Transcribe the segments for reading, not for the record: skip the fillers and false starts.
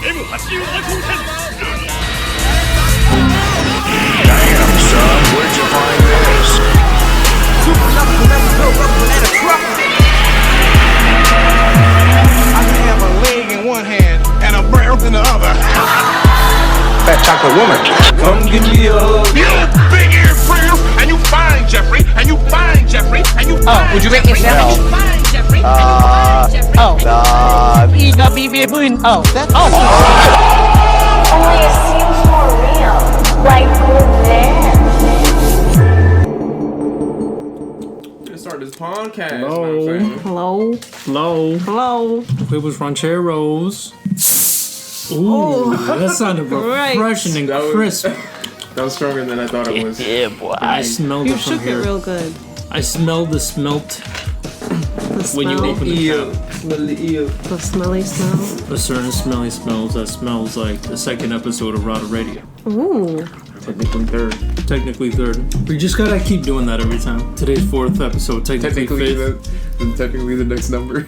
Damn, son, where'd you find this? Super knuckle never built up and a truck. I can have a leg in one hand and a barrel in the other. That chocolate woman. Come give me a hug. You big ear frill, and you fine, Jeffrey, and you fine, Jeffrey, and you fine. Would you make me Jeffrey, sound? and you fine, Jeffrey, Oh. That's Only it seems more real, like we're there. Let's start this podcast. Hello. It was rancheros. Ooh, that sounded refreshing and crisp. That was stronger than I thought it was. yeah, boy. I smelled You it from shook here. it real good. I smelled the smelt The when you smell. open the can. The smelly smell. A certain smelly smells that smells like the second episode of RADA. Ooh. Technically third. We just gotta keep doing that every time. Today's fourth episode, technically fifth. Technically the next number.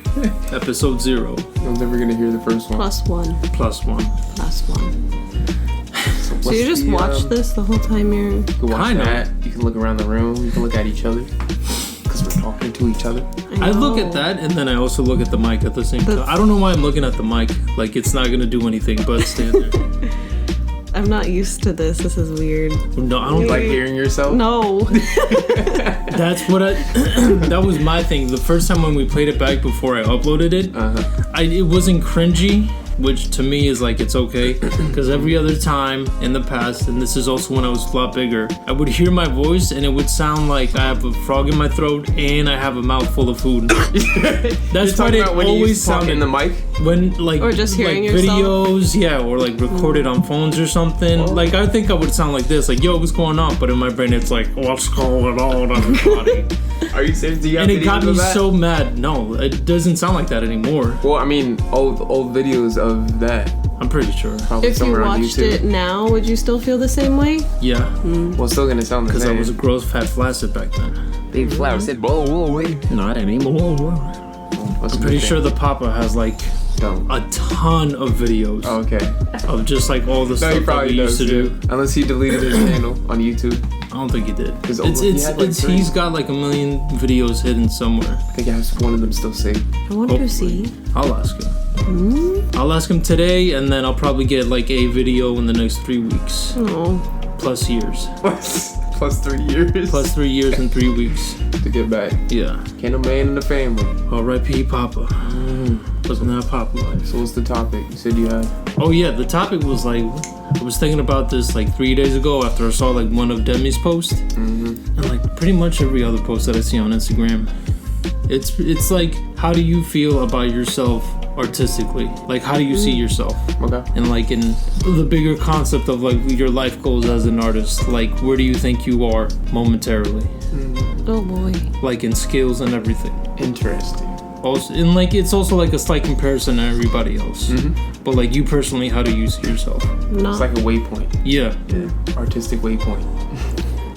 Episode 0. I'm never gonna hear the first one. +1. +1. So you just watch this the whole time you're... You can watch Kind of. that. You can look around the room. You can look at each other. Because we're talking to each other. I look at that and then I also look at the mic at the same time. I don't know why I'm looking at the mic. Like it's not gonna do anything but stand there. I'm not used to this. This is weird. No, I don't Like hearing yourself? No. That's what that was my thing. The first time when we played it back before I uploaded it, it wasn't cringy, which to me is like it's okay. Because every other time in the past, and this is also when I was a lot bigger, I would hear my voice and it would sound like I have a frog in my throat and I have a mouthful of food. That's why it always sounded in the mic. when like Or just hearing like yourself? videos, yeah, or like recorded on phones or something. Like I think I would sound like this, like yo, what's going on? But in my brain, it's like what's going on, everybody? Are you serious? Do you have And it videos got me of that? so mad. No, it doesn't sound like that anymore. Well, I mean, old videos of that. I'm pretty sure. Probably If you somewhere on watched YouTube. it now, would you still feel the same way? Yeah, Well, it's still gonna sound the because I same. was a gross fat flaccid back then. Big flower said, whoa. Not anymore. What's I'm pretty sure the Papa has like Don't. a ton of videos Oh, okay. of just like all the No, stuff he that probably we used does to do. too. Unless he deleted his channel on YouTube. I don't think he did. He had, like, three. He's got like a million videos hidden somewhere. I think I have one of them still saved. I want to see. I'll ask him. I'll ask him today, and then I'll probably get like a video in the next 3 weeks. Oh. Plus years. Plus 3 years. Plus 3 years and 3 weeks. to get back. Yeah. Can't a man in the family. R.I.P. Papa. Wasn't that Papa life? So what's the topic? You said you had. Oh yeah, the topic was like, I was thinking about this like 3 days ago after I saw like one of Demi's posts. And like pretty much every other post that I see on Instagram. It's like, how do you feel about yourself artistically? Like, how do you see yourself? Okay. And like in the bigger concept of like your life goals as an artist, like where do you think you are momentarily? Oh boy. Like in skills and everything. Interesting. Also, and like it's also like a slight comparison to everybody else. But like you personally, how do you see yourself? It's like a waypoint. Yeah. Artistic waypoint.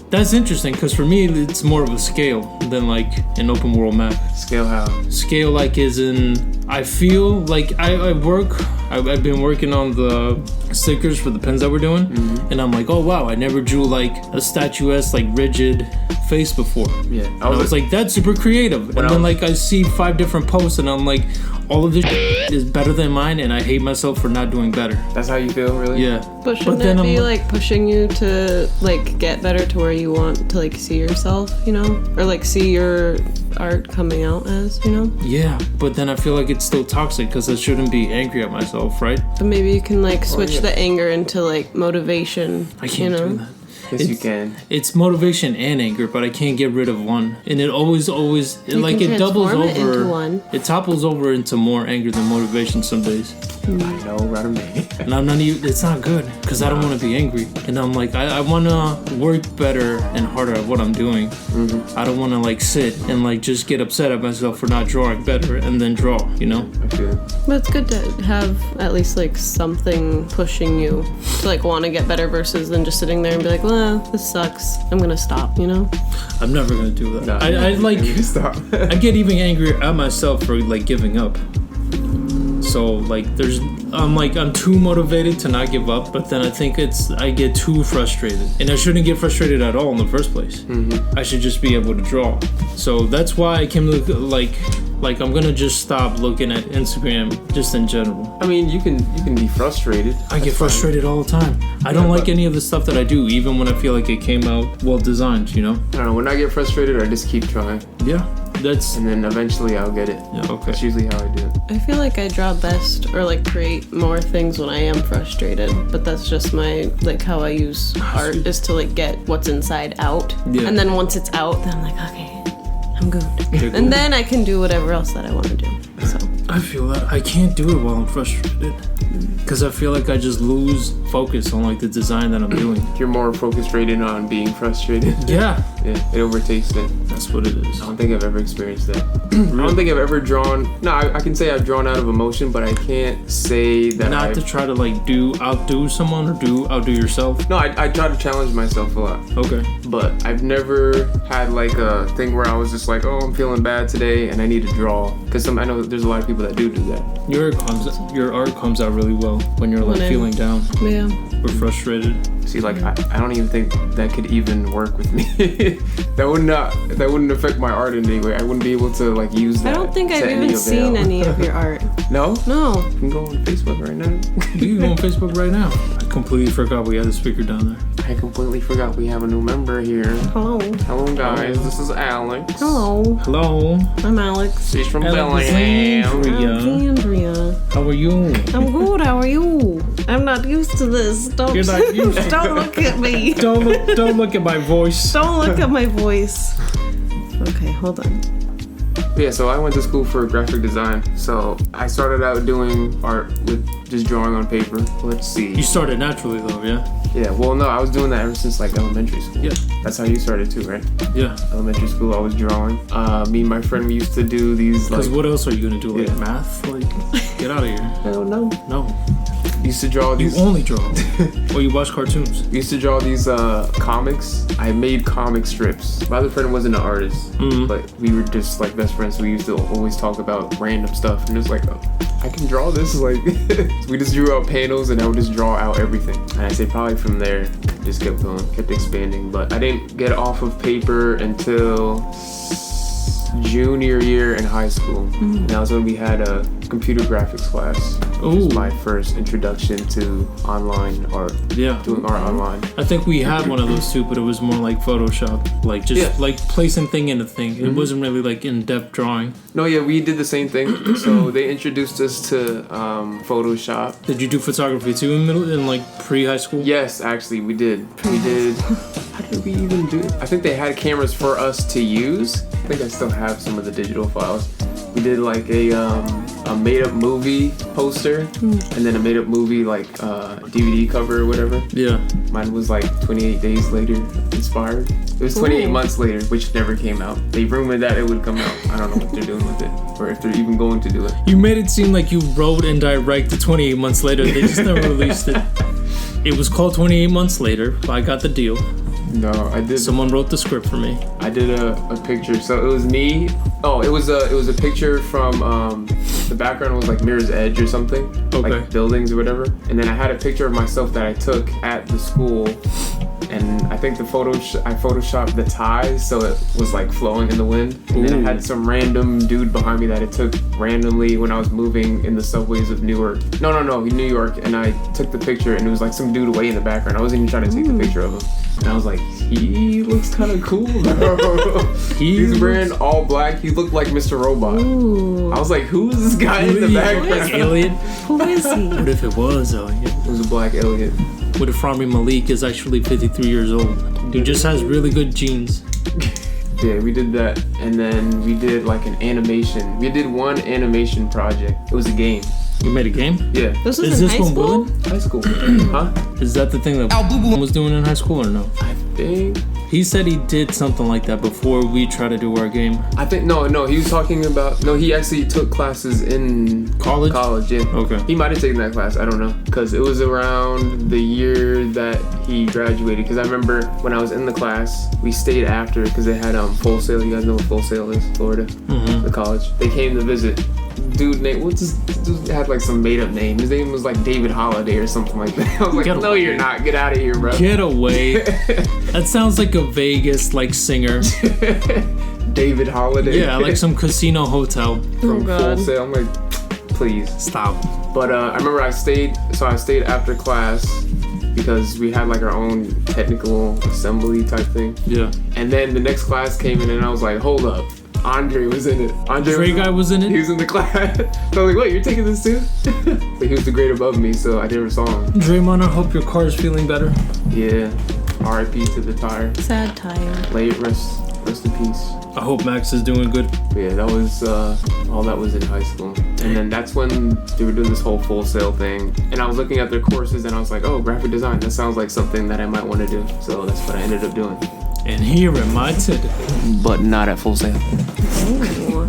That's interesting because for me it's more of a scale than like an open world map. Scale how? Scale like is in, I feel like I've been working on the stickers for the pens that we're doing, and I'm like, oh wow, I never drew like a statuesque like rigid face before. Yeah. And I was like, that's super creative. And then like I see 5 different posts and I'm like, all of this is better than mine and I hate myself for not doing better. That's how you feel, really? Yeah. But shouldn't then it be I'm like pushing you to like get better to where you want to like see yourself, you know? Or like see your art coming out as, you know? Yeah, but then I feel like it's still toxic because I shouldn't be angry at myself, right? But maybe you can like switch the anger into like motivation. I can't you know? do that. Yes, you can. It's motivation and anger, but I can't get rid of one. And it always, You like can it doubles transform it over. into one. It topples over into more anger than motivation some days. I know, right, man. And I'm not even, it's not good because I don't want to be angry. And I'm like, I want to work better and harder at what I'm doing. I don't want to like sit and like just get upset at myself for not drawing better and then draw, you know? I feel it. But it's good to have at least like something pushing you to like want to get better versus than just sitting there and be like, well, this sucks. I'm gonna stop, you know? I'm never going to do that. Nah, I like, Stop. I get even angrier at myself for like giving up. So like I'm too motivated to not give up, but then I think I get too frustrated, and I shouldn't get frustrated at all in the first place. I should just be able to draw. So that's why I came to like I'm gonna just stop looking at Instagram just in general. I mean, you can be frustrated. I get frustrated all the time. I don't like any of the stuff that I do, even when I feel like it came out well designed, you know? I don't know, when I get frustrated, I just keep trying. Yeah, that's... And then eventually I'll get it. Yeah, okay. That's usually how I do it. I feel like I draw best or like create more things when I am frustrated, but that's just my, like how I use art is to like get what's inside out. Yeah. And then once it's out, then I'm like, okay, I'm good. Okay, cool. And then I can do whatever else that I want to do. So I feel that I can't do it while I'm frustrated. Because I feel like I just lose focus on like the design that I'm doing. You're more focused rated on being frustrated. Yeah. Yeah, it overtakes it. That's what it is. I don't think I've ever experienced that. I don't think I've ever drawn... No, I can say I've drawn out of emotion, but I can't say that Not to try to like outdo someone or outdo yourself. No, I try to challenge myself a lot. Okay. But I've never had like a thing where I was just like, oh, I'm feeling bad today and I need to draw. Because I know there's a lot of people that do that. Your art comes out really well when you're like feeling down yeah. or frustrated. See, like I don't even think that could even work with me. that wouldn't affect my art in any way. I wouldn't be able to like use that. I don't think to I've any even avail. seen any of your art. No? No. You can go on Facebook right now. You can go on Facebook right now. I completely forgot we had the speaker down there. I completely forgot we have a new member here. Hello. Hello guys, this is Alex. Hello. Hello. I'm Alex. She's from Bellingham. Alexandria. How are you? I'm good. How are you? I'm not used to this. You're not used to Don't look at me. Don't look at my voice. Don't look at my voice. Okay, hold on. Yeah, so I went to school for graphic design. So I started out doing art with just drawing on paper. Let's see. You started naturally though, yeah? Yeah, well, no, I was doing that ever since like elementary school. Yeah. That's how you started too, right? Yeah. Elementary school, I was drawing. Me and my friend, we used to do these like... Because what else are you gonna do? Like Yeah. math? Like, get out of here. Hell no. No. We used to draw You these... only draw. Or you watch cartoons. We used to draw these comics. I made comic strips. My other friend wasn't an artist, but we were just like best friends. So we used to always talk about random stuff, and it's like, oh, I can draw this. Like, so we just drew out panels, and I would just draw out everything. And I say probably from there, it just kept going, kept expanding. But I didn't get off of paper until junior year in high school. And that was when we had a computer graphics class. Which was my first introduction to online art. Yeah. Doing art online. I think we had one of those too, but it was more like Photoshop. Like just like placing thing in a thing. It wasn't really like in-depth drawing. No, yeah, we did the same thing. So they introduced us to Photoshop. Did you do photography too in like pre-high school? Yes, actually, we did. We did. How did we even do it? I think they had cameras for us to use. I think I still have some of the digital files. We did like a made-up movie poster, and then a made-up movie like DVD cover or whatever. Yeah. Mine was like 28 days later inspired. It was 28 months later, which never came out. They rumored that it would come out. I don't know what they're doing with it, or if they're even going to do it. You made it seem like you wrote and directed 28 months later. They just never released it. It was called 28 Months Later. I got the deal. No, I did. Someone wrote the script for me. I did a picture. So it was me. Oh, it was a picture from the background was like Mirror's Edge or something, like buildings or whatever. And then I had a picture of myself that I took at the school, and I think I photoshopped the ties so it was like flowing in the wind. And then I had some random dude behind me that I took randomly when I was moving in the subways of Newark. No, New York. And I took the picture, and it was like some dude way in the background. I wasn't even trying to take the picture of him. And I was like, he looks kind of cool, bro. He's wearing all black. He looked like Mr. Robot. Ooh. I was like, who is this guy in the background? Alien? Who is he? What if it was alien? It was a black alien. What if Rami Malek is actually 53 years old? Dude just has really good genes. Yeah, we did that. And then we did like an animation. We did one animation project. It was a game. You made a game? Yeah. This Is was in this high one school? Willin? High school. Huh? Is that the thing that was doing in high school or no? I think. He said he did something like that before we tried to do our game. I think no. He was talking about he actually took classes in College? College, yeah. Okay. He might have taken that class. I don't know, because it was around the year that he graduated. Because I remember when I was in the class, we stayed after because they had Full Sail. You guys know what Full Sail is, Florida, the college. They came to visit. dude named, what's this dude had like some made up name. His name was like David Holiday or something like that. I was like, no, you're not. Get out of here, bro. Get away. That sounds like a Vegas like singer. David Holiday. Yeah, like some casino hotel. From God. Full Sail. I'm like, please. Stop. But I remember I stayed after class because we had like our own technical assembly type thing. Yeah. And then the next class came in and I was like, hold up. Andre was in it. Dre guy was in it? He was in the class. So I was like, wait, you're taking this too? But he was the grade above me, so I never saw him. Draymond, I hope your car is feeling better. Yeah. R.I.P. to the tire. Sad tire. Late rest in peace. I hope Max is doing good. But yeah, that was all that was in high school. And then that's when they were doing this whole Full Sail thing. And I was looking at their courses and I was like, oh, graphic design, that sounds like something that I might want to do. So that's what I ended up doing. And here am I today. But not at Full Sail. Ooh.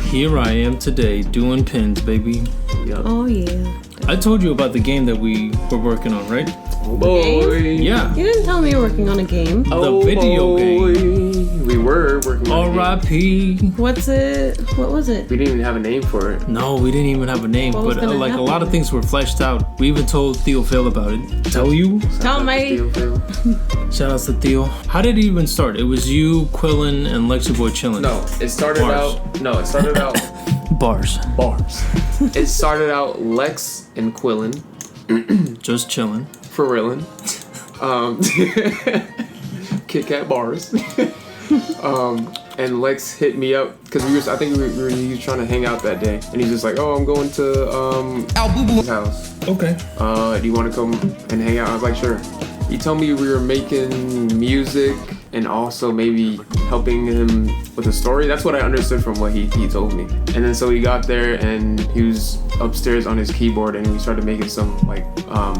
Here I am today doing pins, baby. Yup. Oh yeah. I told you about the game that we were working on, right? Oh boy. Yeah. You didn't tell me you were working on a game. The video game. We were working on it. R.I.P. What's it? What was it? We didn't even have a name for it. No, we didn't even have a name, What was but gonna like a happen? lot of things were fleshed out. We even told Theo Phil about it. Tell you? Tell me. Shout outs to Theo. How did it even start? It was you, Quillin, and Lexi Boy chilling. No, it started Bars. out Bars. bars. It started out Lex and Quillin Just chilling. for reallin'. Kit Kat bars. And Lex hit me up because he was trying to hang out that day, and he's just like, oh, I'm going to his house. Okay. Do you want to come and hang out? I was like, sure. He told me we were making music and also maybe helping him with a story. That's what I understood from what he told me. And then so he got there and he was upstairs on his keyboard and we started making some like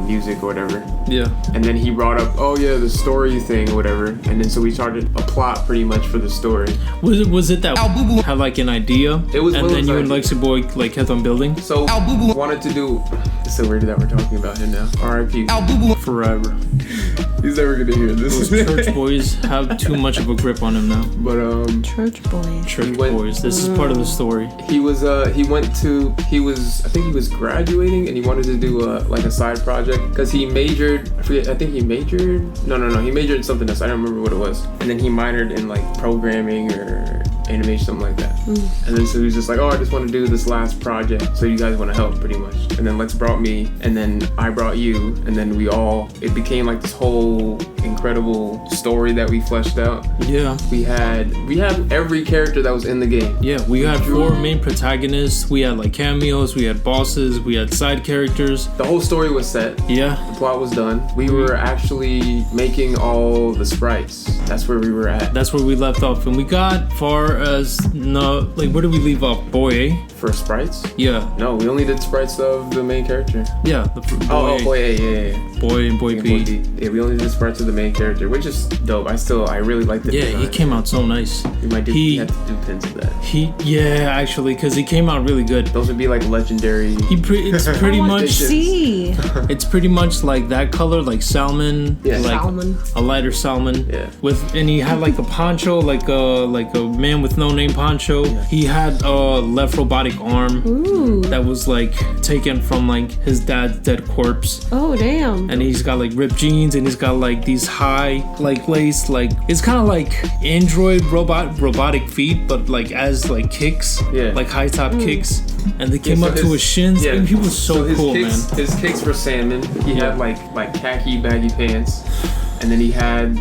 music or whatever. Yeah. And then he brought up, oh yeah, the story thing or whatever. And then so we started a plot pretty much for the story. Was it that had like an idea? It was and Will's then you and idea. Lexi Boy like kept on building? So wanted to do, it's so weird that we're talking about him now. R.I.P. Forever. He's never gonna hear this. Those church boys have too much of a grip on him now. But Church boy. Church went- boys. This is part of the story. he was I think he was graduating and he wanted to do like a side project because he majored, he majored in something else. I don't remember what it was. And then he minored in like programming or animation, something like that. And then so he was just like, oh, I just want to do this last project, so you guys want to help pretty much. And then Lex brought me and then I brought you, and then it became like this whole incredible story that we fleshed out. Yeah. We had every character that was in the game. Yeah, we had 4 main protagonists. We had like cameos, we had bosses, we had side characters. The whole story was set. Yeah. The plot was done. We were actually making all the sprites. That's where we were at. That's where we left off. And we got far as where did we leave off? Boy, eh? For sprites? Yeah. No, we only did sprites of the main character. Yeah. Boy A, yeah. Boy and Boy And B. Boy D. Yeah, we only did sprites of the main character, which is dope. I really like the Yeah, design. he came out so nice. We might have to do pins of that. Actually, because he came out really good. Those would be like legendary. It's pretty I want much to see. it's pretty much like that color, like salmon, Yeah. like Salmon. a lighter salmon. Yeah. And he had like a poncho, like a man with no name poncho. Yeah. He had a left robotic arm Ooh. that was like taken from like his dad's dead corpse. Oh damn. And he's got like ripped jeans and he's got like these high like lace, like it's kind of like android robotic feet, but like as like kicks, Yeah. like high top kicks, and they came so up to his shins. yeah. And he was so his cool, kicks, man. His kicks were salmon. He Yeah. had like khaki baggy pants, and then he had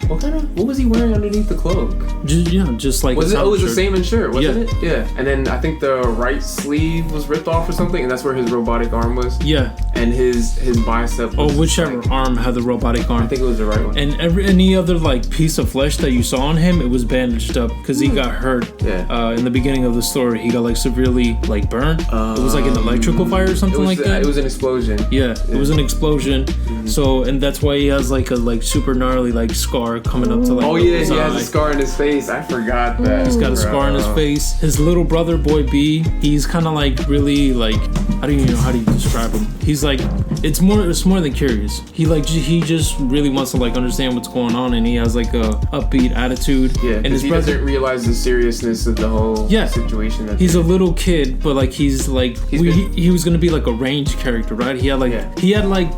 what was he wearing underneath the cloak? Just like Was a it? Oh, it was the shirt. same in shirt, wasn't Yeah. it? Yeah. And then I think the right sleeve was ripped off or something, and that's where his robotic arm was. Yeah. And his bicep. Or Was whichever like- arm had the robotic arm. I think it was the right one. And any other like piece of flesh that you saw on him, it was bandaged up because he got hurt. Yeah. In the beginning of the story, he got like severely like burned. It was like an electrical fire or something like that. It was an explosion. Yeah, it was an explosion. So, and that's why he has like a super gnarly like scar coming up to like. Oh yeah, his he has eye. a scar in his face. I forgot that. He's got a scar on his face. His little brother, Boy B, he's kind of like really like, I don't even know how do you describe him. He's like it's more than curious. He just really wants to like understand what's going on, and he has like a upbeat attitude. Yeah, and his he brother doesn't realize the seriousness of the whole situation. He's a little kid, but like he was gonna be like a range character, right? He had like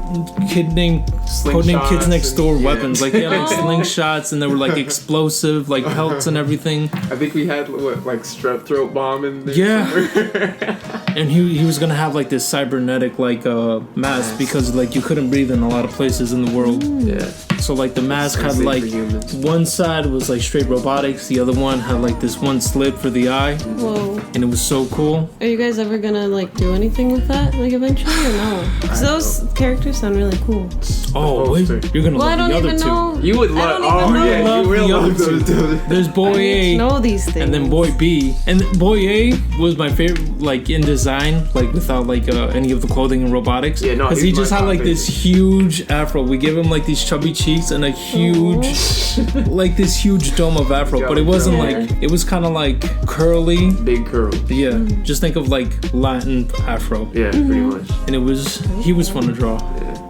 codename Kids Next Door weapons. Like he had like slingshots, and they were like explosive, like pelts and everything. I think we had like strep throat bomb in there. Yeah. And he was gonna have like this cybernetic like mask because like you couldn't breathe in a lot of places in the world. Yeah. So like the mask had like one side was like straight robotics, the other one had like this one slit for the eye. Whoa. And it was so cool. Are you guys ever gonna like do anything with that like eventually or no? Because those characters sound really cool. Oh, wait, you're gonna Well, I love don't the other even two. know. You would love. Oh yeah, you will love those two. There's Boy I need A to know these things. and then Boy B. And Boy A was my favorite, like in design, like without like any of the clothing and robotics. Yeah, no, because he just had like this huge afro. We gave him like these chubby cheeks and a huge, like this huge dome of afro. But it wasn't like, it was kind of like curly. Big curl. Yeah, just think of like Latin afro. Yeah, pretty much. And he was fun to draw.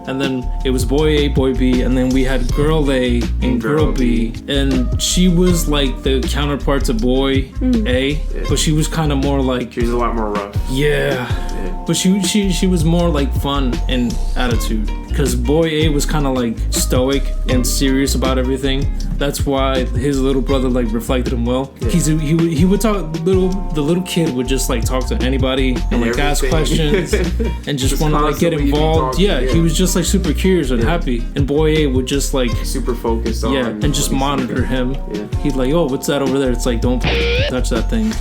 And then it was Boy A, Boy B, and then we had Girl A and Girl B. And she was like the counterpart to Boy A, but she was kind of more like... She was a lot more rough. Yeah. But she was more like fun and attitude. Because Boy A was kind of like stoic and serious about everything. That's why his little brother like reflected him well. Yeah. He would talk, the little kid would just like talk to anybody and like ask questions and just want to like get involved. Yeah, he was just like super curious and happy. And Boy A would just like super focused on and just monitor him. Yeah. He'd like, oh, what's that over there? It's like, don't touch that thing.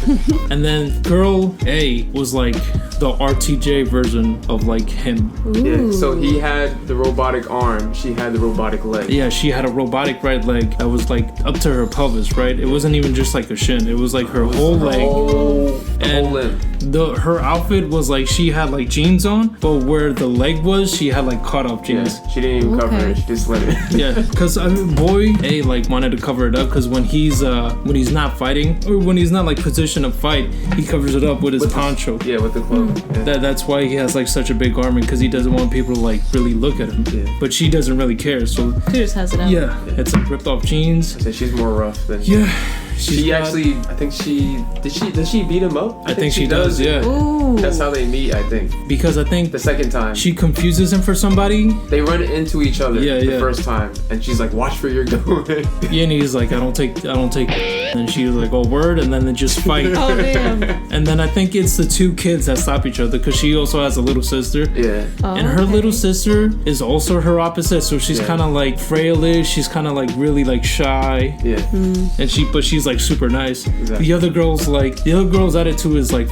And then Girl A was like the RTJ version of like him. Yeah, so he had the robotic arm, she had the robotic leg. Yeah, she had a robotic right leg that was like up to her pelvis, right? It wasn't even just like a shin, it was like her whole leg. And her outfit was like, she had like jeans on, but where the leg was, she had like cut off jeans. Yeah, she didn't even cover it, she just let it. Yeah, because Boy A like wanted to cover it up because when he's not fighting, or when he's not like positioned to fight, he covers it up with his poncho. Yeah, with the clothes. Yeah. That's why he has like such a big garment, because he doesn't want people to like really look at him. Yeah. But she doesn't really care, so she just has it out. Yeah, it's like ripped off jeans. So she's more rough than. Yeah. She actually, I think does she beat him up? I think she does, yeah. Ooh. That's how they meet, I think. Because I think the second time she confuses him for somebody. They run into each other the first time, and she's like, "Watch where you're going." Yeah, and he's like, "I don't take." And she was like, "Oh, word," and then they just fight. Oh damn! And then I think it's the two kids that stop each other because she also has a little sister. Yeah. Oh, and her little sister is also her opposite, so she's kind of like frailish. She's kind of like really like shy. Yeah. And she's like super nice. Exactly. The other girl's attitude is like,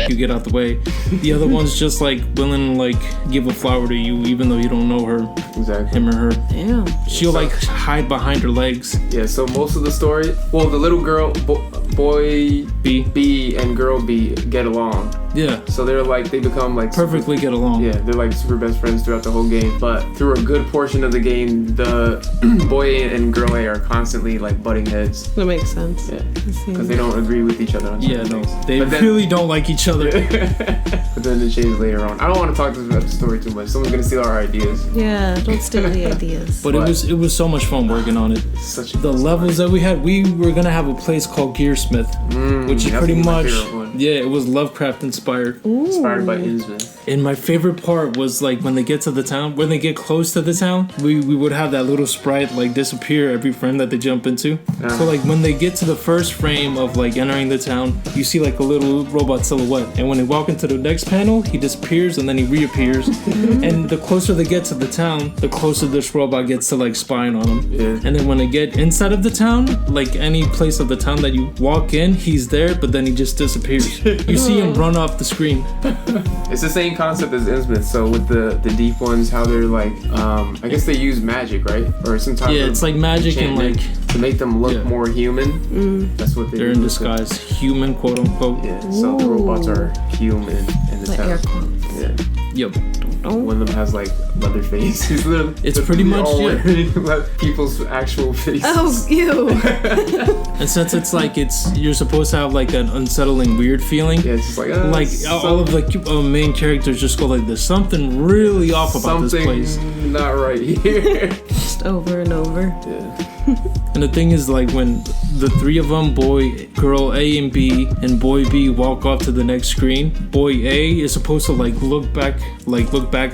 you get out the way. The other one's just like willing to like give a flower to you even though you don't know her. Exactly. Him or her. Damn. She'll like hide behind her legs. Yeah, so most of the story, well, the little girl, Boy B and Girl B get along. Yeah. So they're like, they become like perfectly get along. Yeah, they're like super best friends throughout the whole game. But through a good portion of the game, the Boy A and Girl A are constantly like butting heads. That makes sense. Yeah, because they don't agree with each other on certain things. They really don't like each other. But then it changes later on. I don't want to talk about the story too much. Someone's gonna steal our ideas. Yeah, don't steal the ideas. But it was so much fun working on it. The levels that we had, we were gonna have a place called Gearsmith, which is pretty much it was Lovecraft inspired. Ooh. Inspired by Innsmouth. And my favorite part was like when they get to the town, when they get close to the town, we would have that little sprite like disappear every frame that they jump into. So like when they get to the first frame of like entering the town, you see like a little robot silhouette, and when they walk into the next panel, he disappears and then he reappears. And the closer they get to the town, the closer this robot gets to like spying on them. Yeah. And then when they get inside of the town, like any place of the town that you walk in, he's there, but then he just disappears. You see him run off the screen. It's the same concept as Innsmouth. So with the deep ones, how they're like, I guess they use magic, right? Or sometimes it's like magic and like to make them look more human. That's what they're in disguise, human, quote unquote. Yeah. So the robots are human in the town. Air quotes. Yeah. Yep. One of them has like leather face. He's literally It's pretty much all yeah. wearing people's actual faces. Oh, ew. And since it's like you're supposed to have like an unsettling weird feeling. Yeah, it's just like all of the main characters just go like there's something really off about this place. Not right here. Just over and over. Yeah. And the thing is, like, when the three of them, girl A and B, and boy B walk off to the next screen, boy A is supposed to like look back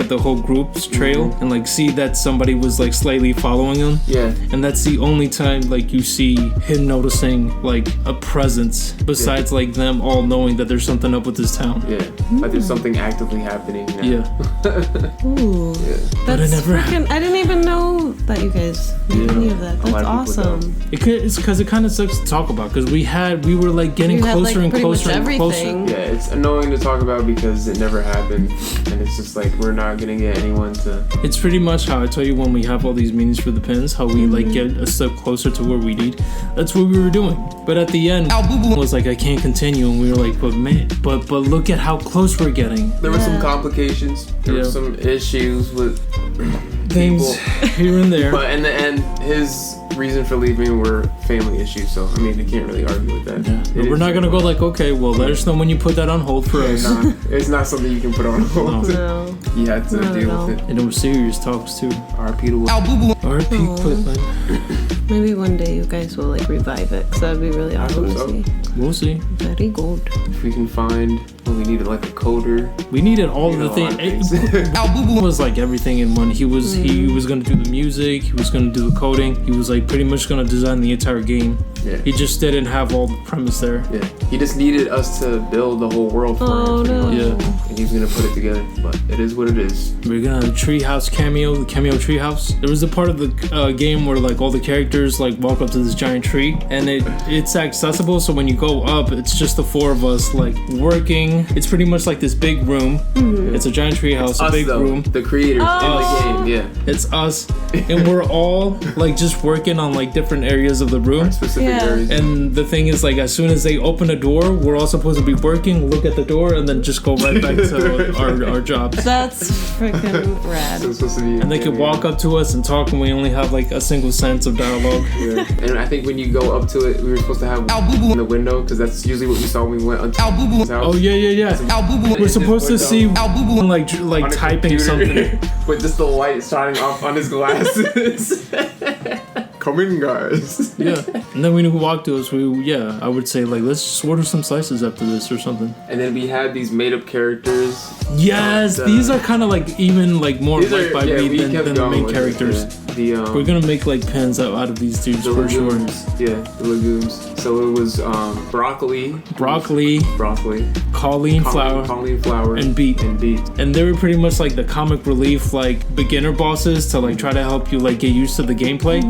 at the whole group's trail and like see that somebody was like slightly following him. Yeah. And that's the only time like you see him noticing like a presence besides like them all knowing that there's something up with this town. Yeah. Like there's something actively happening now. Yeah. Ooh. Yeah. That's never freaking. I didn't even know that you guys knew any of that. A lot That's of people awesome. It's because it kind of sucks to talk about because we were like getting You had, closer like, and pretty closer much and closer. everything. Yeah, it's annoying to talk about because it never happened, and it's just like we're not gonna get anyone to. It's pretty much how I tell you when we have all these meetings for the pins, how we like get a step closer to where we need. That's what we were doing. But at the end, was like, I can't continue, and we were like, but man, but look at how close we're getting. There were some complications. There were some issues with Things people. here and there. But in the end, his reason for leaving were family issues. So I mean, I can't really argue with that. Yeah. But we're not gonna go like, okay, well, let us know when you put that on hold for us. Nah, it's not something you can put on hold. No. You had to Not at deal all. with it. And it was serious talks too. R.I.P. to R.I.P. Quitland. Maybe one day you guys will like revive it, because that'd be really awesome hope to so. see. We'll see. Very good. If we can find, we needed like a coder. We needed all of You the know, things. a lot of things. Al Boo was like everything in one. He was gonna do the music. He was gonna do the coding. He was like pretty much gonna design the entire game. Yeah. He just didn't have all the premise there. Yeah, he just needed us to build the whole world for Oh, him. pretty no. much. Yeah. And he was gonna put it together, but it is what it is. We're gonna have a treehouse cameo, the cameo treehouse. There was a part of the game where like all the characters like walk up to this giant tree, and it's accessible. So when you go up, it's just the four of us like working. It's pretty much like this big room. It's a giant treehouse, a Us big though, room. the creators in the game. Yeah, It's us, and we're all like just working on like different areas of the room. specific Yeah. areas. And the thing is, like, as soon as they open a door, we're all supposed to be working, look at the door, and then just go right back to our jobs. That's freaking rad. So it's supposed to be. And they could walk up to us and talk, and we only have like a single sentence of dialogue. Yeah. And I think when you go up to it, we were supposed to have in the window because that's usually what we saw when we went to his house. Oh yeah. We're supposed to see like On a typing computer something. with just the light shining off on his glasses. Come in, guys. Yeah. And then when he walked to us, I would say like, let's just order some slices after this or something. And then we had these made-up characters. Yes, these are kind of like even like more These liked are, by yeah, me we than kept the going main with it, characters. yeah. The We're gonna make like pins out of these dudes the for sure. legumes. Yeah, the legumes. So it was broccoli, Colleen flour, and beet. And they were pretty much like the comic relief, like beginner bosses to like try to help you like get used to the gameplay.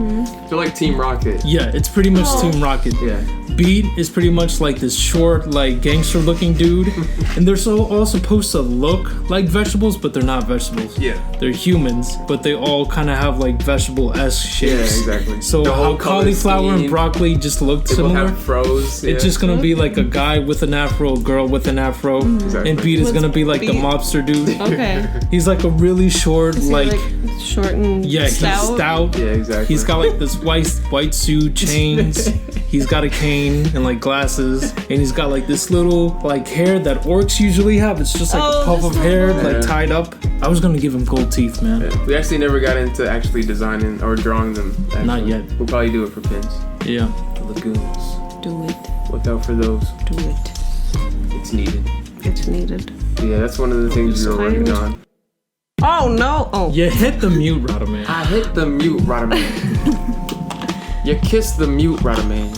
They're like Team Rocket. Yeah, it's pretty much Team Rocket. Yeah. Beat is pretty much like this short, like gangster looking dude. And they're all supposed to look like vegetables, but they're not vegetables. Yeah. They're humans, but they all kind of have like vegetable-esque shapes. Yeah, exactly. So The whole how color cauliflower and scheme. broccoli just look They both similar. have froze. It's just gonna be like a guy with an afro, a girl with an afro, Exactly. and Beat is What's gonna be like the Beat? mobster dude. Okay. He's like a really short, Is he, like short and he's stout. Yeah, exactly. He's got like this white suit, chains. He's got a cane and like glasses, and he's got like this little like hair that orcs usually have. It's just like a puff of hair like tied up. I was gonna give him gold teeth, man. Yeah. We actually never got into actually designing or drawing them. Actually. Not yet. We'll probably do it for pins. Yeah. The legumes. Do it. Look out for those. Do it. It's needed. It's needed. But yeah, that's one of the things we were working on. Oh no! Oh. You hit the mute, Rada man. I hit the mute, Radaman. You kissed the mute, Radaman.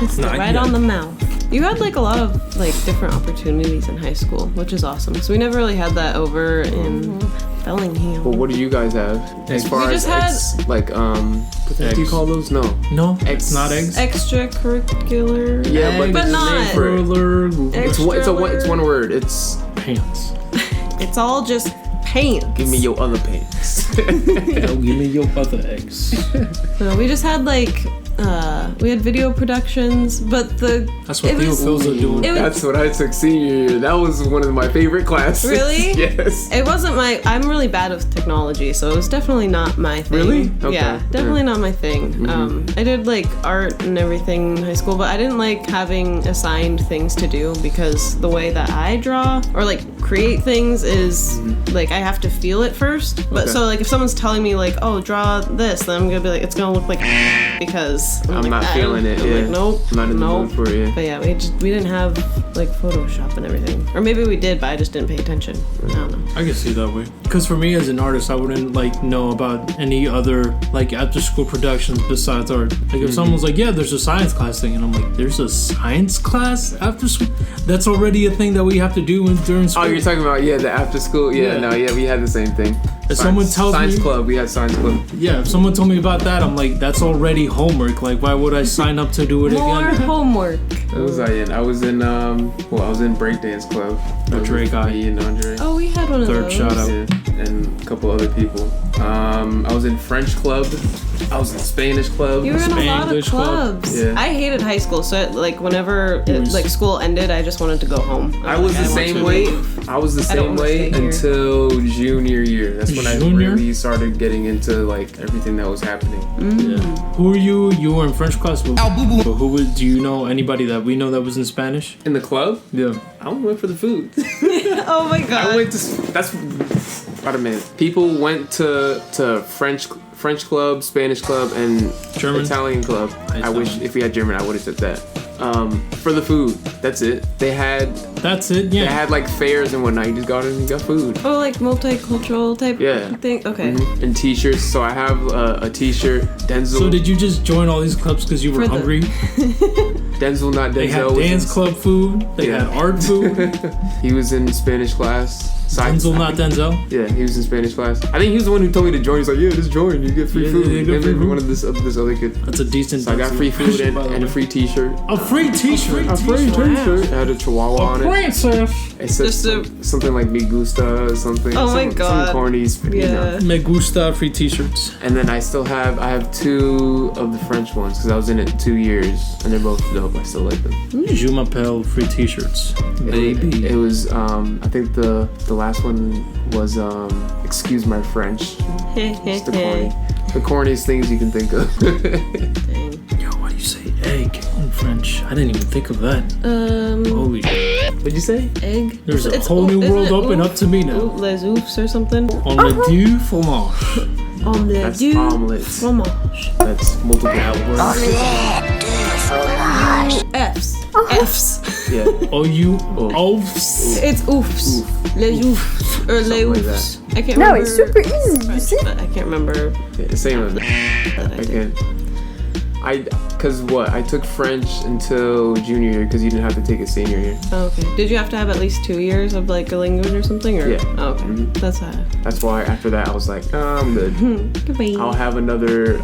It's right on the mouth. You had like a lot of like different opportunities in high school, which is awesome. So we never really had that over in Bellingham. Well, what do you guys have as far We as just had- like what do you call those? No. No, it's not eggs. Extracurricular. Yeah, but but there's a not. name for it. Roller It's one word. It's pants. It's all just pants. Give me your other pants. Yo, give me your other eggs. We just had like we had video productions, but that's what Theo Phil's are doing. That's what I took senior year. That was one of my favorite classes. Really? Yes. It wasn't I'm really bad with technology, so it was definitely not my thing. Really? Okay. Yeah, definitely not my thing. I did like art and everything in high school, but I didn't like having assigned things to do because the way that I draw or like create things is like I have to feel it first. But so like if someone's telling me like, oh, draw this, then I'm gonna be like, it's gonna look like because I'm like, not feeling it. I'm Yeah. like, nope. I'm not in the mood for it. But yeah, we didn't have like Photoshop and everything, or maybe we did, but I just didn't pay attention. I don't know. I can see it that way. Because for me as an artist, I wouldn't like know about any other like after school productions besides art. Like if someone was like, yeah, there's a science class thing, and I'm like, there's a science class after school? That's already a thing that we have to do during school. Oh, you're talking about the after school? Yeah, no, we had the same thing. If someone tells science me, club, we had science club. Yeah, if someone told me about that, I'm like, that's already homework. Like, why would I sign up to do it More again? homework. What was I in? I was in I was in breakdance club. The Dre guy. Me and Andre. Oh, we had one of Third those. shout out. Yeah, and a couple other people. I was in French club. I was in Spanish club. You were in a lot of Spanglish club. clubs. Yeah. I hated high school, so like whenever like school ended, I just wanted to go home. I was the same way. I was the same wanna way stay here. until junior year. That's when I Junior? really started getting into like everything that was happening. Yeah. Who are you? You were in French class. But do you know anybody that we know that was in Spanish? In the club, Yeah. I only went for the food. Oh my god. I went to that's wait a minute. People went to French club, Spanish club, and German? Italian club. I wish if we had German, I would have said that. For the food, that's it. They had Yeah. they had like fairs and whatnot. You just got in and you got food. Oh, like multicultural type thing? Okay. And t-shirts. So I have a t-shirt. Denzel. So did you just join all these clubs because you were For the- hungry? Denzel, not Denzel. They had was dance in- club food. They Yeah. had art food. He was in Spanish class. Denzel, not Denzel. Yeah, he was in Spanish class. I think he was the one who told me to join. He's like, yeah, just join. You get free Yeah, food. you get Him free and food. one of this other kid. That's a decent. So I got free food and a free t-shirt. A free T-shirt. A free t-shirt. It had a chihuahua on it. Princess. It said Just something like me gusta or something. Oh my God. Some corny, you know. Me gusta free T-shirts. And then I have 2 of the French ones because I was in it 2 years and they're both dope. I still like them. Je m'appelle free T-shirts. Baby. It was I think the last one was excuse my French. It's the corniest things you can think of. Yo, why do you say egg in French? I didn't even think of that. Holy shit. What'd you say? Egg. There's a whole new world open up to me now. Les oufs or something. Omelette du fromage. Omelette That's du omelets. fromage. That's multiple words. F's. F's. Yeah. Oufs. It's oofs. Les oufs. Or les Something like oufs. I can't No, remember. it's super easy. You see? But I can't remember. Yeah, same with that I did. Cause I took French until junior year because you didn't have to take it senior year. Oh, okay. Did you have to have at least 2 years of like a language or something? Or? Yeah. Oh, okay. Mhm. That's That's why after that I was like, oh, I'm good. Goodbye. I'll have another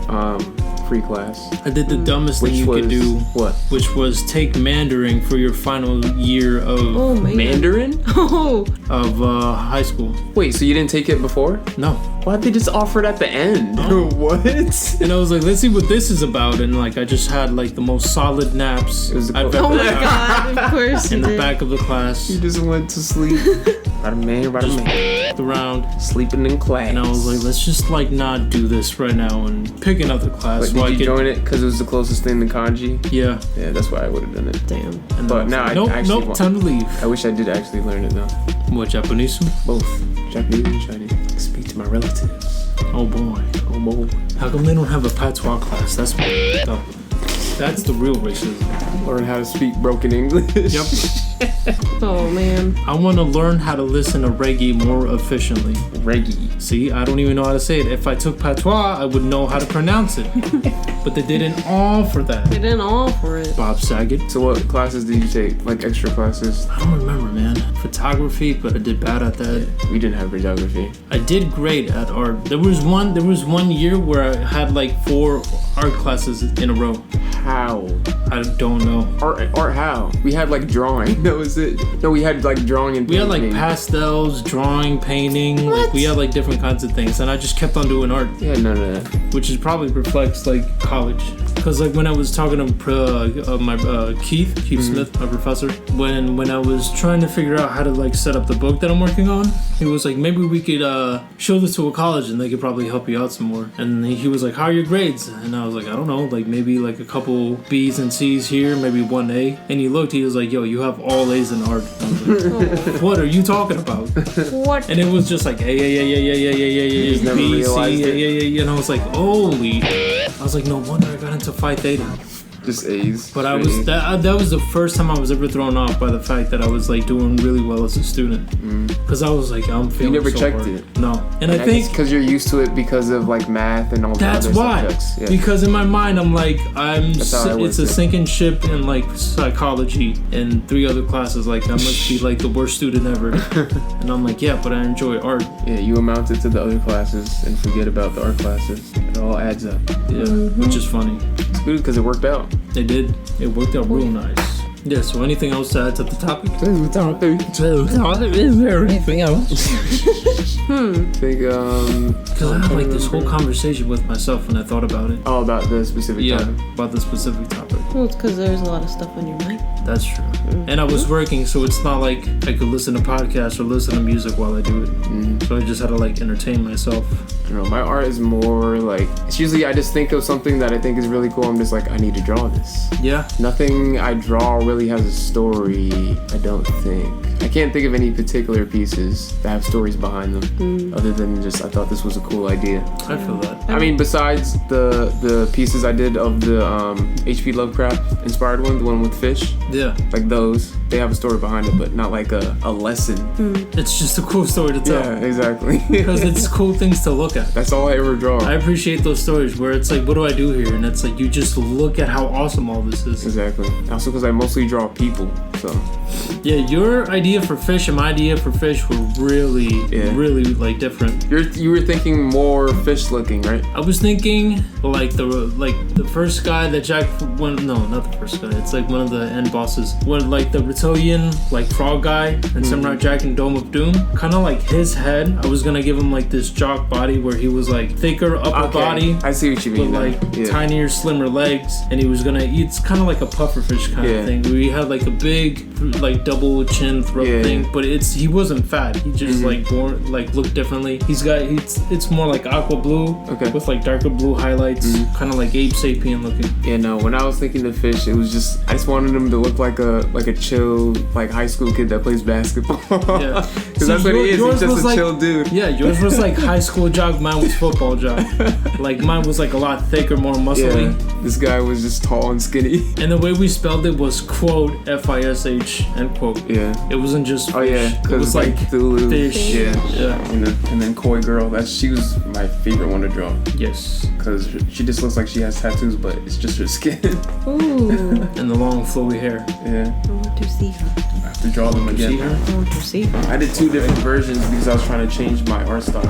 free class. I did the dumbest thing Which you was could do, what? which was take Mandarin for your final year Oh of man. Mandarin? Oh. high school. Wait, so you didn't take it before? No. Why'd they just offer it at the end? Oh. What? And I was like, let's see what this is about. And like, I just had like the most solid naps It was the I've close- Oh ever my had god. Of course in you the did. back of the class. You just went to sleep. Right a man. Around. Sleeping in class. And I was like, let's just like not do this right now and pick another class. But so I did you could, join it because it was the closest thing to kanji? Yeah. Yeah, that's why I would have done it. Damn. And But I was now like, I nope, actually nope, want- time to leave. I wish I did actually learn it though. What, Japanese? Both Japanese and Chinese. Speak to my relatives. Oh boy. Oh boy. How come they don't have a patois class? That's up. That's the real racism. Learn how to speak broken English. Yep. Oh man. I want to learn how to listen to reggae more efficiently. Reggae. See, I don't even know how to say it. If I took patois, I would know how to pronounce it. But they didn't offer that. They didn't offer it. Bob Saget. So what classes did you take? Like extra classes? I don't remember, man. Photography, but I did bad at that. We didn't have videography. I did great at art. There was one year where I had like 4 art classes in a row. How? I don't know. Art how? We had like drawing. That was it. No, we had like drawing and We had like painting. pastels, drawing, painting. Like, we had like different kinds of things, and I just kept on doing art. Yeah, none of that. Which is probably reflects like college. Cause like when I was talking to my Keith Smith, my professor, when I was trying to figure out how to like set up the book that I'm working on, he was like, maybe we could show this to a college and they could probably help you out some more. And he was like, how are your grades? And I was like, I don't know, like maybe like a couple B's and C's here, maybe 1 A. And he looked, he was like, yo, you have all A's in art. And I was like, what are you talking about? What? And it was just like A, just never B, realized C, it. A, and I was like, holy. I was like, no wonder I got into Phi Theta. Just A's. But I was that was the first time I was ever thrown off by the fact that I was like doing really well as a student. Because I was like, I'm feeling. You never so checked hard. it. No, and I think because you're used to it because of like math and all the that's other why. subjects. Yeah. Because in my mind, I'm like, That's how I was, it's a too. sinking ship in like psychology and 3 other classes. Like I must be like the worst student ever. And I'm like, yeah, but I enjoy art. Yeah, you amounted to the other classes and forget about the art classes. It all adds up. Yeah, which is funny. It's good because it worked out. It did. It worked out real nice. Yeah, so anything else to add to the topic? Anything else? I think Because I had like this whole conversation with myself when I thought about it. all about the specific topic. About the specific topic. Well, it's because there's a lot of stuff on your mind. That's true. And I was working, so it's not like I could listen to podcasts or listen to music while I do it. So I just had to like entertain myself. I don't know, my art is more like, it's usually I just think of something that I think is really cool. I'm just like, I need to draw this. Yeah. Nothing I draw really has a story, I don't think. I can't think of any particular pieces that have stories behind them, other than just I thought this was a cool idea. I feel that. I mean, besides the pieces I did of the H.P. Lovecraft inspired one, the one with fish, Yeah. like those, they have a story behind it, but not like a lesson. It's just a cool story to tell. Yeah, exactly. Because it's cool things to look at. That's all I ever draw. I appreciate those stories where it's like, what do I do here? And it's like, you just look at how awesome all this is. Exactly. Also because I mostly draw people, so. Yeah, your idea for fish and my idea for fish were really, really like different. You were thinking more fish looking, right? I was thinking like the first guy that Jack went. No, not the first guy. It's like one of the end bosses. When like the reptilian like frog guy and Samurai Jack in Dome of Doom. Kind of like his head. I was gonna give him like this jock body where he was like thicker upper body. I see what you With mean. like tinier, slimmer legs, and he was gonna eat. It's kind of like a pufferfish kind of thing. Where he had like a big, like double chin throat thing, but he wasn't fat. He just like looked differently. It's more like aqua blue, with like darker blue highlights, kind of like Ape Sapien looking. Yeah, no. When I was thinking of fish, it was just I just wanted him to look like a chill like high school kid that plays basketball. Yeah, because that's what he is. He's just a chill dude. Yeah, yours was like high school jock. Mine was football jock. Like mine was like a lot thicker, more muscly. Yeah, this guy was just tall and skinny. And the way we spelled it was quote FISH end quote. Yeah. It wasn't just fish. It was like Thulu. Fish. Yeah. And then Koi Girl. She was my favorite one to draw. Yes. Because she just looks like she has tattoos, but it's just her skin. Ooh. And the long flowy hair. Yeah. I want to see her. I have to draw them again. See her? I want to see her. I did 2 different versions because I was trying to change my art style.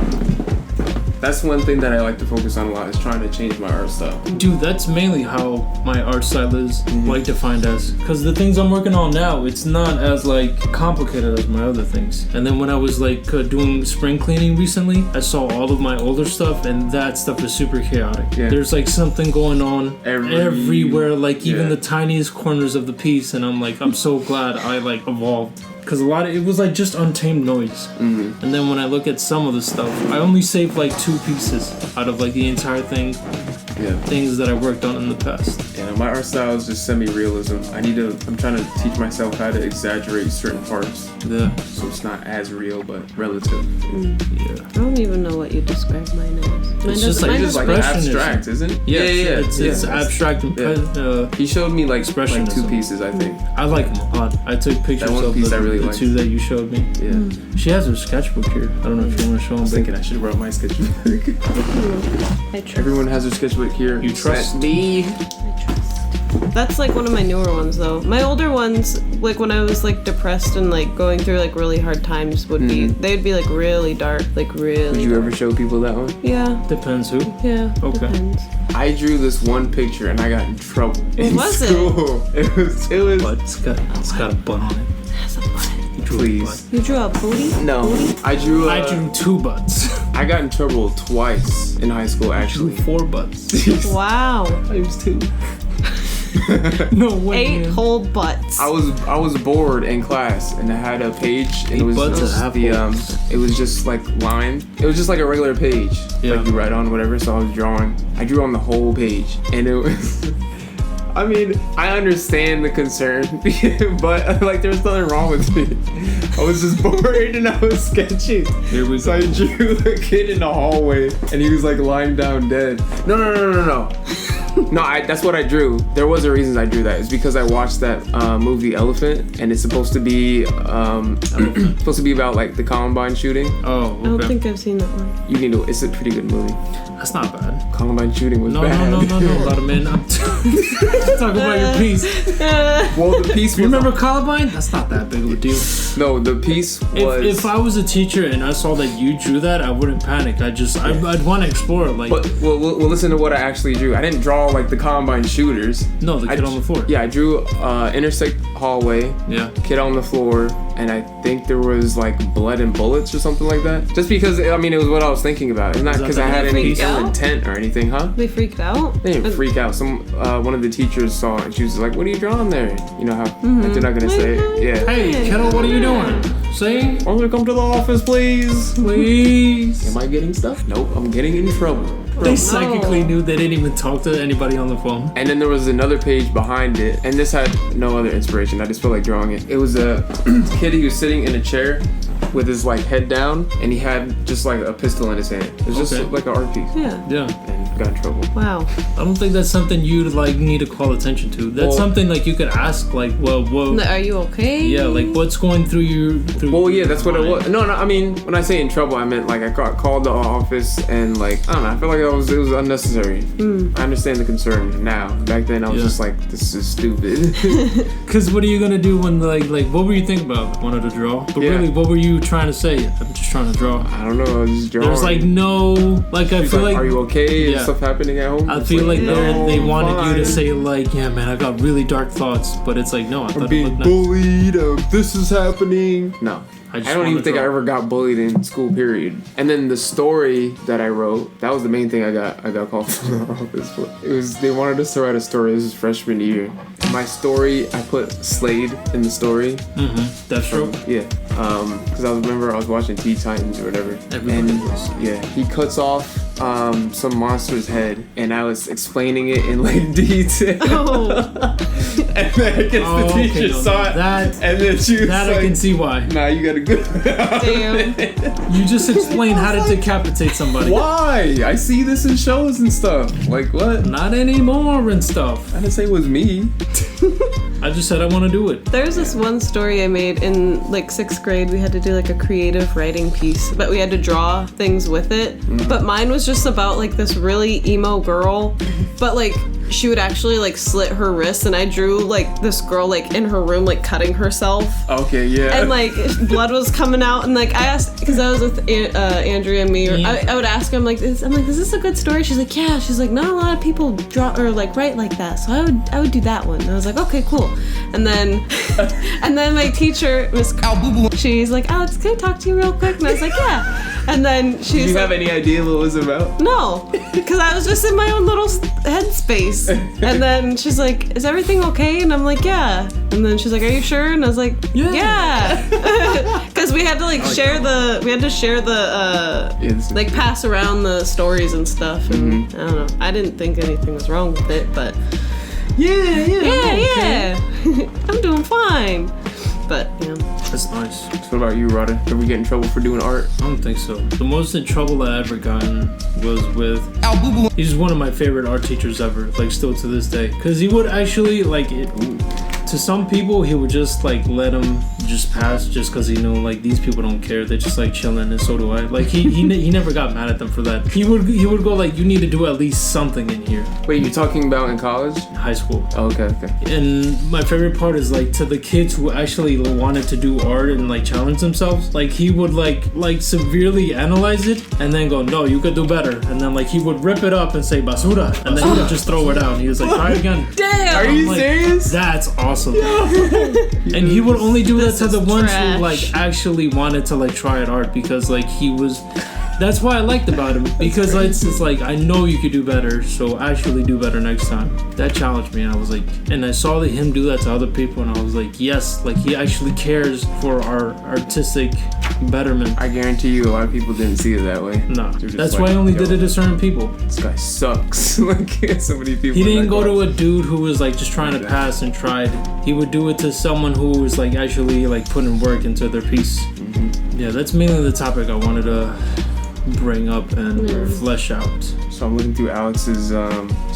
That's one thing that I like to focus on a lot, is trying to change my art style. Dude, that's mainly how my art style is like defined as. Because the things I'm working on now, it's not as like complicated as my other things. And then when I was like doing spring cleaning recently, I saw all of my older stuff, and that stuff is super chaotic. Yeah. There's like something going on everywhere, like even Yeah. the tiniest corners of the piece, and I'm so glad I like evolved. Because it was like just untamed noise. And then when I look at some of the stuff, I only saved like 2 pieces out of like the entire thing. Yeah. Things that I worked on in the past. Yeah, my art style is just semi-realism. I'm trying to teach myself how to exaggerate certain parts. Yeah. So it's not as real, but relative. Yeah. I don't even know what you describe mine as. It's just like It's like abstract, isn't it? Yeah, it's abstract and he showed me like 2 expressionism. pieces, I think. I like them a lot. I took pictures one of piece I really the liked. 2 that you showed me. Yeah. She has her sketchbook here. I don't know if you want to show I was them. thinking I should have brought my sketchbook. I trust. Everyone has their sketchbook here. You trust me? I trust. That's like one of my newer ones though. My older ones, like when I was like depressed and like going through like really hard times, they'd be like really dark, like really. Would you ever show people that one? Yeah. Depends who. Yeah. Okay. Depends. I drew this one picture and I got in trouble. What was it? It was. But it's got a butt on it. That's a butt. Please. You drew a booty? No. Booty? I drew 2 butts. I got in trouble twice in high school, actually. 4 butts. Wow. I was 2. No way. 8 man. whole butts. I was bored in class and I had a page and it was butts just and it was just like lined. It was just like a regular page. Yeah. Like you write on whatever, so I was drawing. I drew on the whole page and it was I mean, I understand the concern, but like there's nothing wrong with me. I was just bored and I was sketching. Here we So go. I drew a kid in the hallway and he was like lying down dead. No. No, that's what I drew. There was a reason I drew that. It's because I watched that movie Elephant, and it's supposed to be about like the Columbine shooting. Oh, okay. I don't think I've seen that one. You need to. It's a pretty good movie. That's not bad. Columbine shooting was No, bad. no, about a man. I'm talk about your piece. Well, the piece was. You remember Columbine? That's not that big of a deal. No, the piece was. If I was a teacher and I saw that you drew that, I wouldn't panic. I'd want to explore it. Like, But well, listen to what I actually drew. I didn't draw like the Columbine shooters. no, the kid on the floor. Yeah, I drew intersect hallway. Yeah. Kid on the floor, and I think there was like blood and bullets or something like that. Just because I mean it was what I was thinking about. It's not that because I the had any freak out? ill intent or anything, huh? They freaked out? They didn't freak out. One of the teachers saw it and she was like, "What are you drawing there?" You know how they're not gonna say it. Yeah. Hey, kiddo, what are you doing? See? I'm gonna come to the office, please. Please. Am I getting stuff? Nope, I'm getting in trouble. They psychically knew they didn't even talk to anybody on the phone. And then there was another page behind it, and this had no other inspiration. I just felt like drawing it. It was a kid who was sitting in a chair with his like head down, and he had just like a pistol in his hand. It was just Okay. like an art piece. Yeah. Yeah. And got in trouble. Wow. I don't think that's something you'd like need to call attention to. That's Well- something like you could ask, like, well, Are you okay? yeah, like what's going through your. Well, yeah, that's what it was. No, I mean, when I say in trouble, I meant like I got called the office and like I don't know. I feel like it was unnecessary. I understand the concern now. Back then, I was Yeah. just like, this is stupid. Because what are you gonna do when like what were you thinking about? Wanted to draw, but Yeah. really, what were you trying to say? I'm just trying to draw. I don't know. I was just drawing. There's like no like I She's feel like are you okay? Yeah. Is stuff happening at home? I It's feel like no, they wanted you to fine. say like, yeah, man, I got really dark thoughts, but it's like no, I I'm thought it being looked nice. bullied. This is happening. No. I I just don't even wanna think I draw. ever got bullied in school, period. And then the story that I wrote, that was the main thing I got called from the office for. They wanted us to write a story. This is freshman year. My story, I put Slade in the story. That's true. Yeah. Because I was watching Teen Titans or whatever. Everybody and was. yeah, he cuts off some monster's head, and I was explaining it in like detail. Oh. And then I guess the okay, teacher no, saw it, that- and then she was That like, I can see why. "Nah, you gotta go." Damn. You just explained how to decapitate somebody. Why? I see this in shows and stuff. Like what? Not anymore and stuff. I didn't say it was me. I just said I want to do it. There's this one story I made in like 6th grade. We had to do like a creative writing piece, but we had to draw things with it. But mine was just about like this really emo girl, but like she would actually like slit her wrists, and I drew like this girl like in her room like cutting herself. Okay, yeah. And like blood was coming out, and like I asked, because I was with Andrea and me, or I would ask her, I'm like, is this a good story? She's like, yeah. She's like, not a lot of people draw or like write like that, so I would do that one. And I was like, okay, cool. And then my teacher, Miss she's like, Alex, can I talk to you real quick? And I was like, yeah. And then she's Do you like, have any idea what it was about? no, because I was just in my own little headspace. And then she's like, is everything okay? And I'm like, yeah. And then she's like, are you sure? And I was like, yeah. Because we had to like share the like pass around the stories and stuff. And I don't know. I didn't think anything was wrong with it, but yeah. I'm doing fine. But yeah. That's nice. So what about you, Rada? Did we get in trouble for doing art? I don't think so. The most in trouble I ever gotten was with. He's one of my favorite art teachers ever, like still to this day. Because he would actually, like, to some people, he would just, like, let them just pass just because he knew like these people don't care. They're just like chilling, and so do I. Like he never got mad at them for that. He would go like, you need to do at least something in here. Wait, you're talking about in college? High school. Oh, okay. And my favorite part is like to the kids who actually wanted to do art and like challenge themselves. Like he would like severely analyze it and then go, no, you could do better. And then like he would rip it up and say basura, and then he would just throw it out. He was like, try it again. Damn. Are you like, serious? That's awesome. And he would only do that to the ones trash. who like actually wanted to like try at art, because like he was. That's why I liked about him, because it's like, I know you could do better, so actually do better next time. That challenged me, and I was like, and I saw him do that to other people, and I was like, yes, like he actually cares for our artistic betterment. I guarantee you a lot of people didn't see it that way. No, They're just that's like, why I only did yo, it to certain people. This guy sucks. Like so many people. He didn't like, go to a dude who was like just trying to pass and tried. He would do it to someone who was like actually like putting work into their piece. Mm-hmm. Yeah, that's mainly the topic I wanted to bring up and flesh out. So I'm looking through Alex's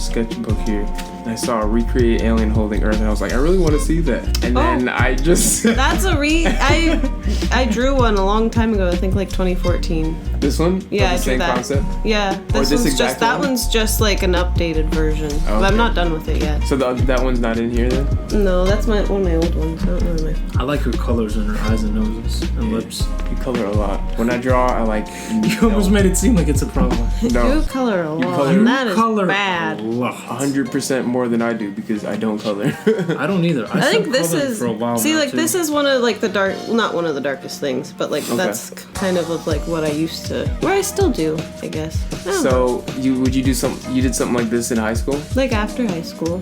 sketchbook here, and I saw a recreate alien holding Earth, and I was like, I really want to see that. And then I just That's a I drew one a long time ago. I think like 2014. this one. Yeah, the I drew same that. concept. Yeah, Or this this one's exact just that one? one's just like an updated version. But okay. I'm not done with it yet. So that one's not in here then. No, that's one of my old ones. I don't know my. I like her colors in her eyes and noses and lips. You color a lot. When I draw, I like. You almost made it seem like it's a problem. No. You color a lot, color- and that is Color bad. a lot. 100% more than I do because I don't color. I don't either. I think this colored is for a while see now, like too. this is one of like the dark, not one of the darkest things, but like that's kind of like what I used to, where I still do, I guess. I don't know. So you did something like this in high school? Like after high school,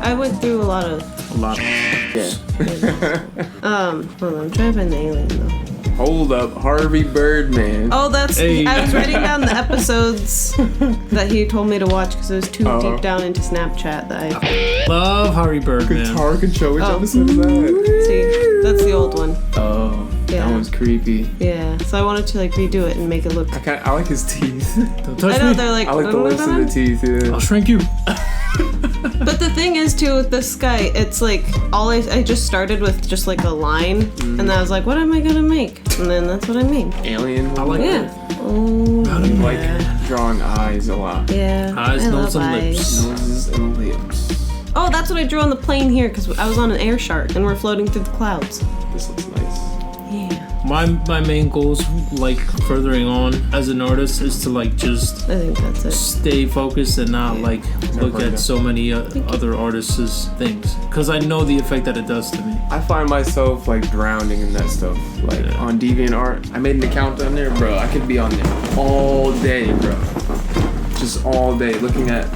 I went through a lot of. Yeah. Hold on, I'm trying to find the alien though. Hold up, Harvey Birdman. Oh, that's. Hey. I was writing down the episodes that he told me to watch because it was too deep down into Snapchat that I. Love Harry Birdman. Guitar Control. Which Oh. episode is that? See, that's the old one. Oh, Yeah. that one's creepy. Yeah, so I wanted to like redo it and make it look. I like his teeth. Don't touch I know me. they're like. I like the lips and the teeth. Yeah. I'll shrink you. But the thing is too with this guy, it's like I just started with just like a line, and then I was like, what am I gonna make? And then that's what I made. Alien. I like Yeah. Oh. I like drawing eyes a lot. Yeah. Eyes, I nose, love and eyes. lips. Noses and lips. Oh, that's what I drew on the plane here because I was on an air shark and we're floating through the clouds. This looks nice. Yeah. My main goals, like furthering on as an artist, is to like just I think that's it. stay focused and not like look at so many other artists' things, because I know the effect that it does to me. I find myself like drowning in that stuff. Like on DeviantArt, I made an account on there, bro. I could be on there all day, bro. Just all day looking at.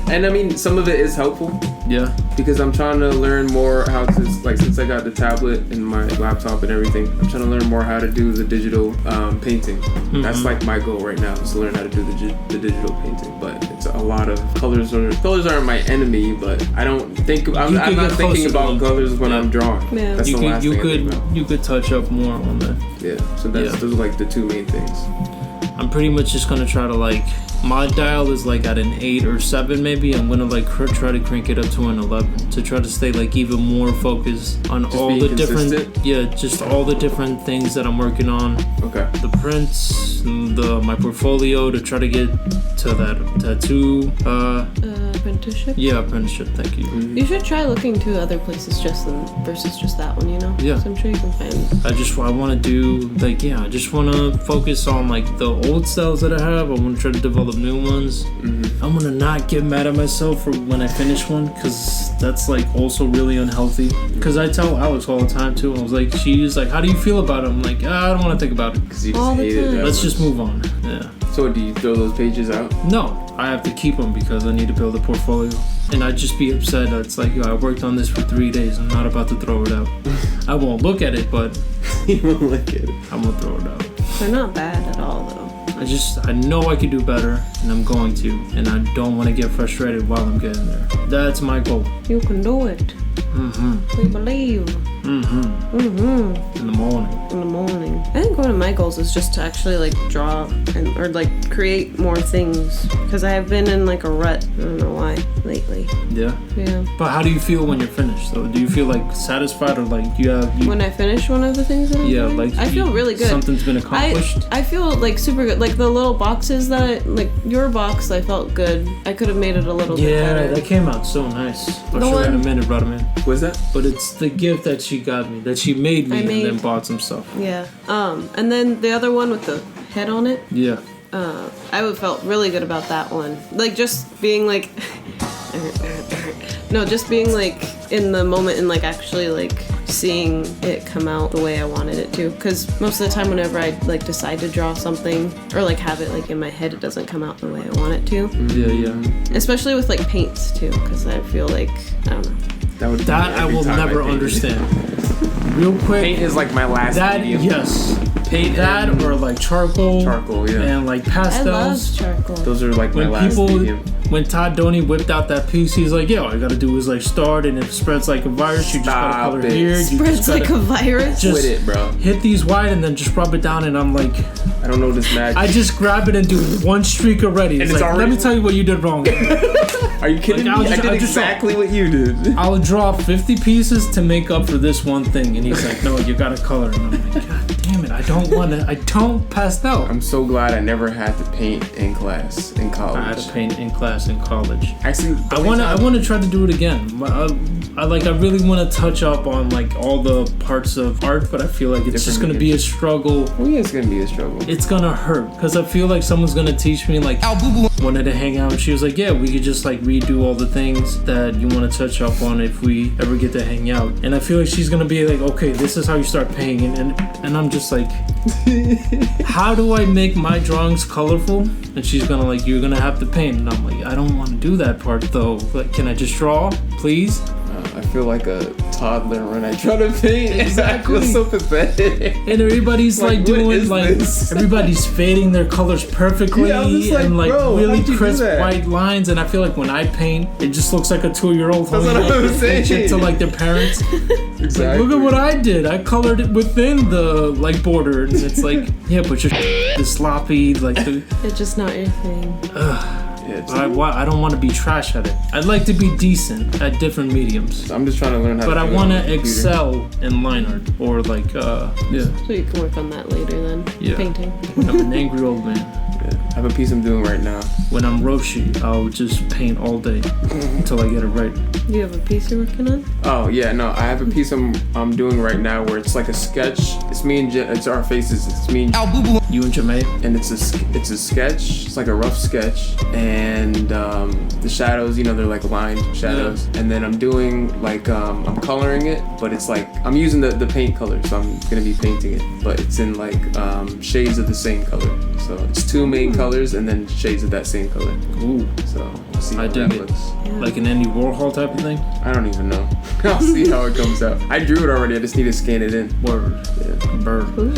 And I mean, some of it is helpful. Yeah. Because I'm trying to learn more how to, like, since I got the tablet and my laptop and everything, I'm trying to learn more how to do the digital painting. Mm-hmm. That's like my goal right now, is to learn how to do the digital painting. But it's a lot of colors aren't my enemy, but I don't think I'm You could not get thinking closer to about them. colors when I'm drawing. Yeah. That's the last thing I think about. You could touch up more on that. Yeah. So those are like the two main things. I'm pretty much just gonna try to like, my dial is like at an 8 or 7 maybe. I'm gonna like try to crank it up to an 11 to try to stay like even more focused on all being the different, consistent? just all the different things that I'm working on. Okay. The prints, my portfolio to try to get to that tattoo. Apprenticeship? Yeah, apprenticeship. Thank you. You should try looking to other places versus just that one, you know? Yeah. So I'm sure you can find. I want to do like, I just want to focus on like the old styles that I have. I want to try to develop new ones. I'm gonna not get mad at myself for when I finish one, because that's like also really unhealthy. Because I tell Alex all the time too. I was like, she's like, how do you feel about it? I'm like, I don't want to think about it. Because you All just the hated time. that. Let's just move on. Yeah. So do you throw those pages out? No, I have to keep them because I need to build a portfolio. And I'd just be upset. It's like, I worked on this for 3 days. I'm not about to throw it out. I won't look at it, but You won't look at it. I'm gonna throw it out. They're not bad at all, though. I know I could do better, and I'm going to, and I don't want to get frustrated while I'm getting there. That's my goal. You can do it. We believe. In the morning. In the morning. I think one of my goals is just to actually like draw or like create more things, because I have been in like a rut. I don't know why lately. Yeah. Yeah. But how do you feel when you're finished, though? Do you feel like satisfied, or like you When I finish one of the things that I'm doing? like I feel really good. Something's been accomplished. I feel like super good. Like the little boxes like your box, I felt good. I could have made it a little bit better. Yeah, that came out so nice. I'll show you in a minute, Radamel. What's that? But it's the gift that she got me, that she made me, and then bought some stuff. Yeah. And then the other one with the head on it. Yeah. I felt really good about that one. Like just being like, no, just being like in the moment and like actually like seeing it come out the way I wanted it to. Because most of the time, whenever I like decide to draw something or like have it like in my head, it doesn't come out the way I want it to. Yeah. Especially with like paints too, because I feel like I don't know. That I will never understand. Real quick, Paint is like my last medium. Yes. Paint that or like charcoal. Charcoal, yeah. And like pastels. I love charcoal. Those are like my last medium. When Todd Doney whipped out that piece, he's like, "Yo, all you gotta do is like start, and if it spreads like a virus, you just gotta color here. Spreads like a virus. Just with it, bro. Hit these white and then just rub it down." And I'm like, I don't know this magic. I just grab it and do one streak already. It's like, let me tell you what you did wrong. Are you kidding me? I did exactly what you did. I'll draw 50 pieces to make up for this one thing, and he's like, "No, you gotta color." And I'm like, "God damn it, I don't pastel." I'm so glad I never had to paint in class in college. I had to paint in class in college. Actually, I wanna try to do it again. I really want to touch up on like all the parts of art, but I feel like it's just gonna be a struggle. Oh yeah, it's gonna be a struggle. It's gonna hurt because I feel like someone's gonna teach me. Like, wanted to hang out, and she was like, "Yeah, we could just like redo all the things that you want to touch up on if we ever get to hang out." And I feel like she's gonna be like, "Okay, this is how you start painting," and I'm just like, how do I make my drawings colorful? And she's gonna like, "You're gonna have to paint," and I'm like, I don't want to do that part though. Like, can I just draw, please? I feel like a toddler when I try to paint. Exactly. I feel so pathetic. And everybody's like doing like this? Everybody's fading their colors perfectly, Yeah, I'm just like, and like bro, really how'd you do crisp that? white lines. And I feel like when I paint, it just looks like a 2-year-old That's what I'm saying. to like their parents. Exactly. Like, look at what I did. I colored it within the like border, and it's like, yeah, but your is sloppy. Like It's just not your thing. I don't want to be trash at it. I'd like to be decent at different mediums. I'm just trying to learn how. But to I want to excel in line art or like So you can work on that later then. Yeah. Painting. I'm an angry old man. I have a piece I'm doing right now. When I'm Roshi, I'll just paint all day until I get it right. Do you have a piece you're working on? Oh yeah, no, I have a piece I'm doing right now where it's like a sketch. It's me and it's our faces. It's me and You and Jermaine? and it's a sketch. It's like a rough sketch, and the shadows, they're like lined shadows. Yeah. And then I'm doing like I'm coloring it, but it's like I'm using the paint color, so I'm gonna be painting it, but it's in like shades of the same color. So it's 2 main colors and then shades of that same color. Ooh, So we'll see how I dig that it. looks. Like an Andy Warhol type of thing? I don't even know. I'll see how it comes out. I drew it already. I just need to scan it in. Word. Yeah. Bird. Ooh.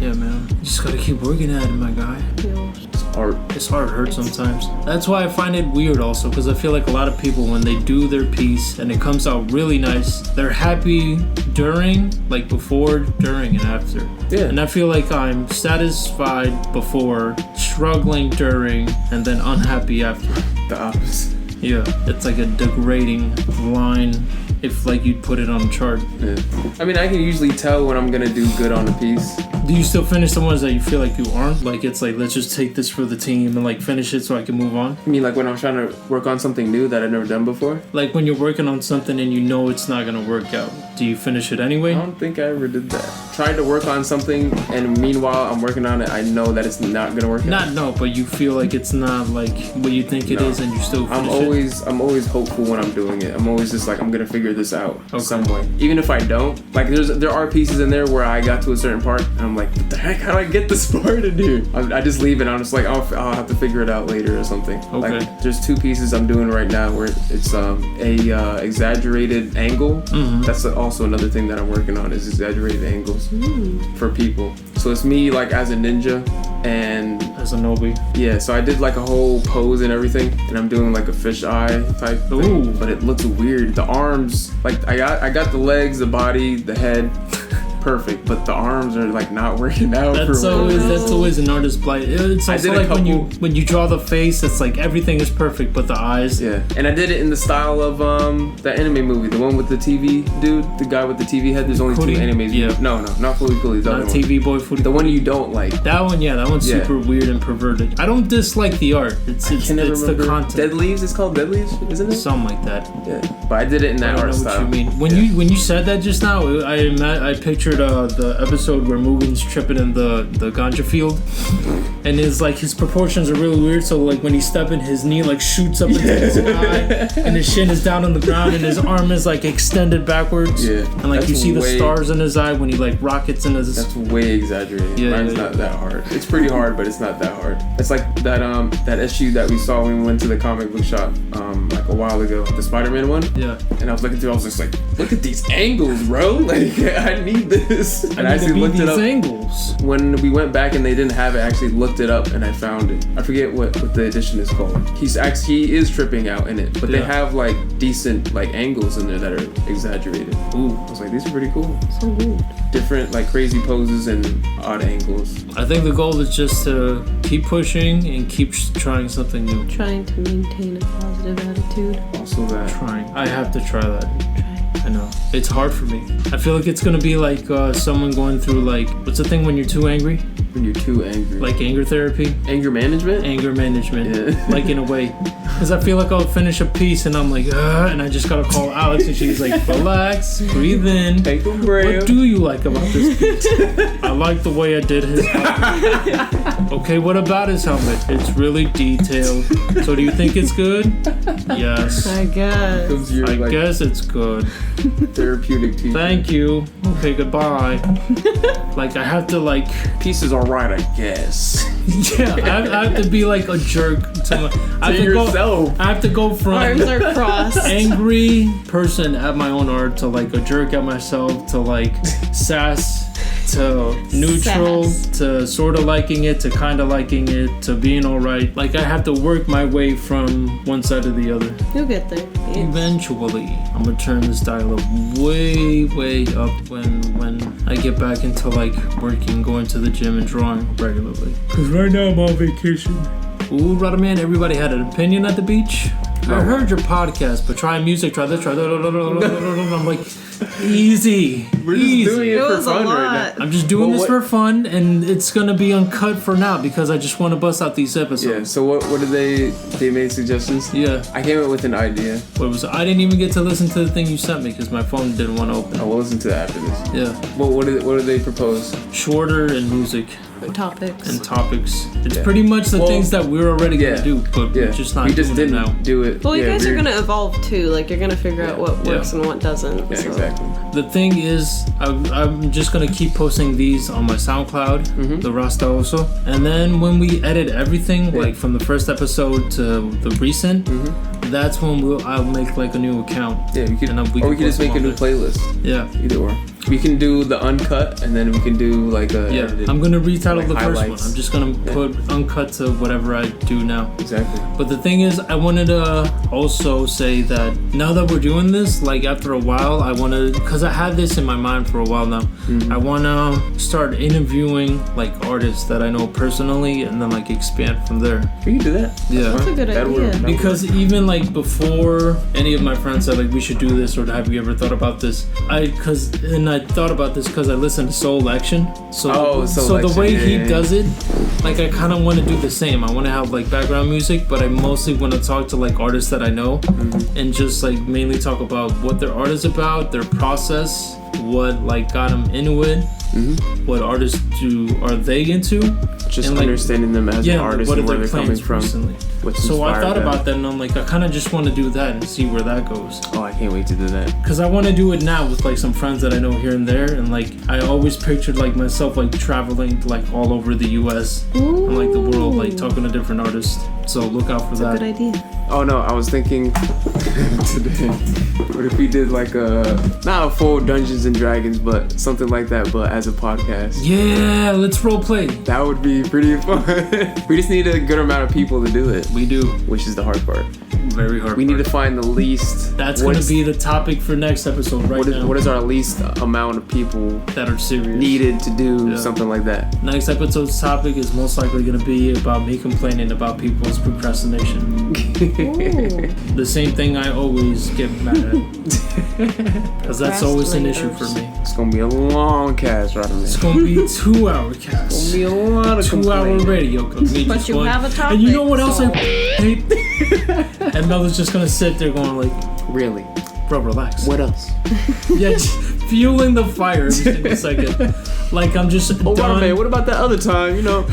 Yeah, man. You just gotta keep working at it, my guy. Yeah. Art. It's hard hurt sometimes. That's why I find it weird also, because I feel like a lot of people, when they do their piece and it comes out really nice, they're happy during, like before, during, and after. Yeah. And I feel like I'm satisfied before, struggling during, and then unhappy after. The opposite. Yeah, it's like a degrading line if like you'd put it on a chart. Yeah. I mean, I can usually tell when I'm gonna do good on a piece. Do you still finish the ones that you feel like you aren't? Like it's like, let's just take this for the team and like finish it so I can move on? I mean, like when I'm trying to work on something new that I've never done before. Like when you're working on something and you know it's not gonna work out, do you finish it anyway? I don't think I ever did that. Tried to work on something, and meanwhile I'm working on it, I know that it's not gonna work out. But you feel like it's not like what you think it is, and you still finish I'm always hopeful when I'm doing it. I'm always just like, I'm gonna figure this out some way. Even if I don't, like there are pieces in there where I got to a certain part and I'm like, what the heck, how do I get this part in here? I just leave it. I'm just like, I'll have to figure it out later or something. Okay. Like there's 2 pieces I'm doing right now where it's a exaggerated angle. Mm-hmm. That's also another thing that I'm working on, is exaggerated angles for people. So it's me like as a ninja and as a Nobi. yeah, so I did like a whole pose and everything, and I'm doing like a fisheye type thing. Ooh. But it looks weird. The arms, like I got the legs, the body, the head perfect, but the arms are like not working out. That's always an artist blight. It's also like when you draw the face, it's like everything is perfect, but the eyes. Yeah, and I did it in the style of that anime movie, the one with the TV dude, the guy with the TV head. There's only Footy? 2 animes. Yeah. No, not Fully Cooley. The Not other TV one. boy footy. The one you don't like. That one, yeah, that one's super weird and perverted. I don't dislike the art. It's the content. Dead Leaves. It's called Dead Leaves, isn't it? Something like that. Yeah, but I did it in that art style. I don't know what you mean. When you said that just now, I pictured the episode where Mugen's tripping in the ganja field, and his proportions are really weird. So like when he's stepping, his knee like shoots up into his eye, and his shin is down on the ground, and his arm is like extended backwards. Yeah, and like you see the stars in his eye when he like rockets in his. That's way exaggerated. Yeah, mine's not that hard. It's pretty hard, but it's not that hard. It's like that issue that we saw when we went to the comic book shop like a while ago, the Spider-Man one. Yeah. And I was looking through, I was just like, look at these angles, bro. Like I need this. And I actually looked it up. Angles. When we went back and they didn't have it, I actually looked it up and I found it. I forget what the edition is called. He is tripping out in it, but they have like decent like angles in there that are exaggerated. Ooh. I was like, these are pretty cool. So weird. Different like crazy poses and odd angles. I think the goal is just to keep pushing and keep trying something new. Trying to maintain a positive attitude. Also that. Trying. I have to try that. I know. It's hard for me. I feel like it's gonna be like someone going through like, what's the thing when you're too angry? When you're too angry. Like anger therapy? Anger management? Anger management. Yeah. Like in a way. Because I feel like I'll finish a piece and I'm like, and I just gotta call Alex and she's like, relax, breathe in. Take a breath. What do you like about this piece? I like the way I did his helmet. Okay, what about his helmet? It's really detailed. So do you think it's good? Yes. I guess. I guess it's good. Therapeutic teacher. Thank you. Okay, goodbye. Like I have to like pieces are right, I guess. Yeah, I have to be like a jerk to yourself. I have to go from arms are crossed, angry person at my own art to like a jerk at myself to like sass to neutral to sort of liking it to kind of liking it to being all right. Like I have to work my way from one side to the other. You'll get there. Eventually, I'm gonna turn this dial up way up when I get back into like working, going to the gym and drawing regularly. Cause right now I'm on vacation. Ooh, Rada man, everybody had an opinion at the beach. I heard your podcast, but try music, try this, try that. I'm like, easy. We're just doing it for fun right now. I'm just doing this for fun, and it's gonna be uncut for now because I just want to bust out these episodes. Yeah. So what did they made suggestions? Yeah. I came up with an idea. What was it? I didn't even get to listen to the thing you sent me because my phone didn't want to open. I will listen to that after this. Yeah. Well, what did they propose? Shorter and music. Topics. It's pretty much the things that we're already gonna do, but we're just not doing it now. Do it. Well, you guys are gonna evolve too. Like you're gonna figure out what works and what doesn't. Yeah, so. exactly. The thing is, I'm just gonna keep posting these on my SoundCloud, TheRaDa also, and then when we edit everything, like from the first episode to the recent, that's when I'll make like a new account. Yeah, we could just make a new playlist. Yeah, either or. We can do the uncut, and then we can do like a. Yeah, edited, I'm gonna retitle the highlights. first one. I'm just gonna put uncut to whatever I do now. Exactly. But the thing is, I wanted to also say that now that we're doing this, like after a while, I want to, because I had this in my mind for a while now. I want to start interviewing like artists that I know personally, and then like expand from there. We can do that. Yeah, that's a good idea. Because even like before any of my friends said like we should do this or have you ever thought about this, I thought about this because I listened to Soul Action. So the way he does it, like I kind of want to do the same. I want to have like background music, but I mostly want to talk to like artists that I know and just like mainly talk about what their art is about, their process, what like got them into it, what artists are they into, just and, like, understanding them as an artist and where they're coming from. So I thought about that and I'm like, I kind of just want to do that and see where that goes. Oh, I can't wait to do that. Because I want to do it now with like some friends that I know here and there, and like I always pictured like myself like traveling to, like all over the US and like the world, like talking to different artists. So look out for that. That's a good idea. Oh no, I was thinking today, what if we did like not a full Dungeons and Dragons, but something like that, but as a podcast? Yeah, let's role play. That would be pretty fun. We just need a good amount of people to do it. We do. Which is the hard part. very hard We part. need to find the least. That's going to be the topic for next episode now. What is our least amount of people that are serious needed to do something like that? Next episode's topic is most likely going to be about me complaining about people's procrastination. The same thing I always get mad at. Because that's always an issue for me. It's going to be a long cast, right, man? It's going to be a 2-hour cast. It's going to be a lot of 2-hour radio. But you have a topic. And you know what else I hate? And Mel is just going to sit there going like, really? bro, relax. What else? Yeah, just fueling the fire every single second. Like I'm just done. Man, what about that other time, you know?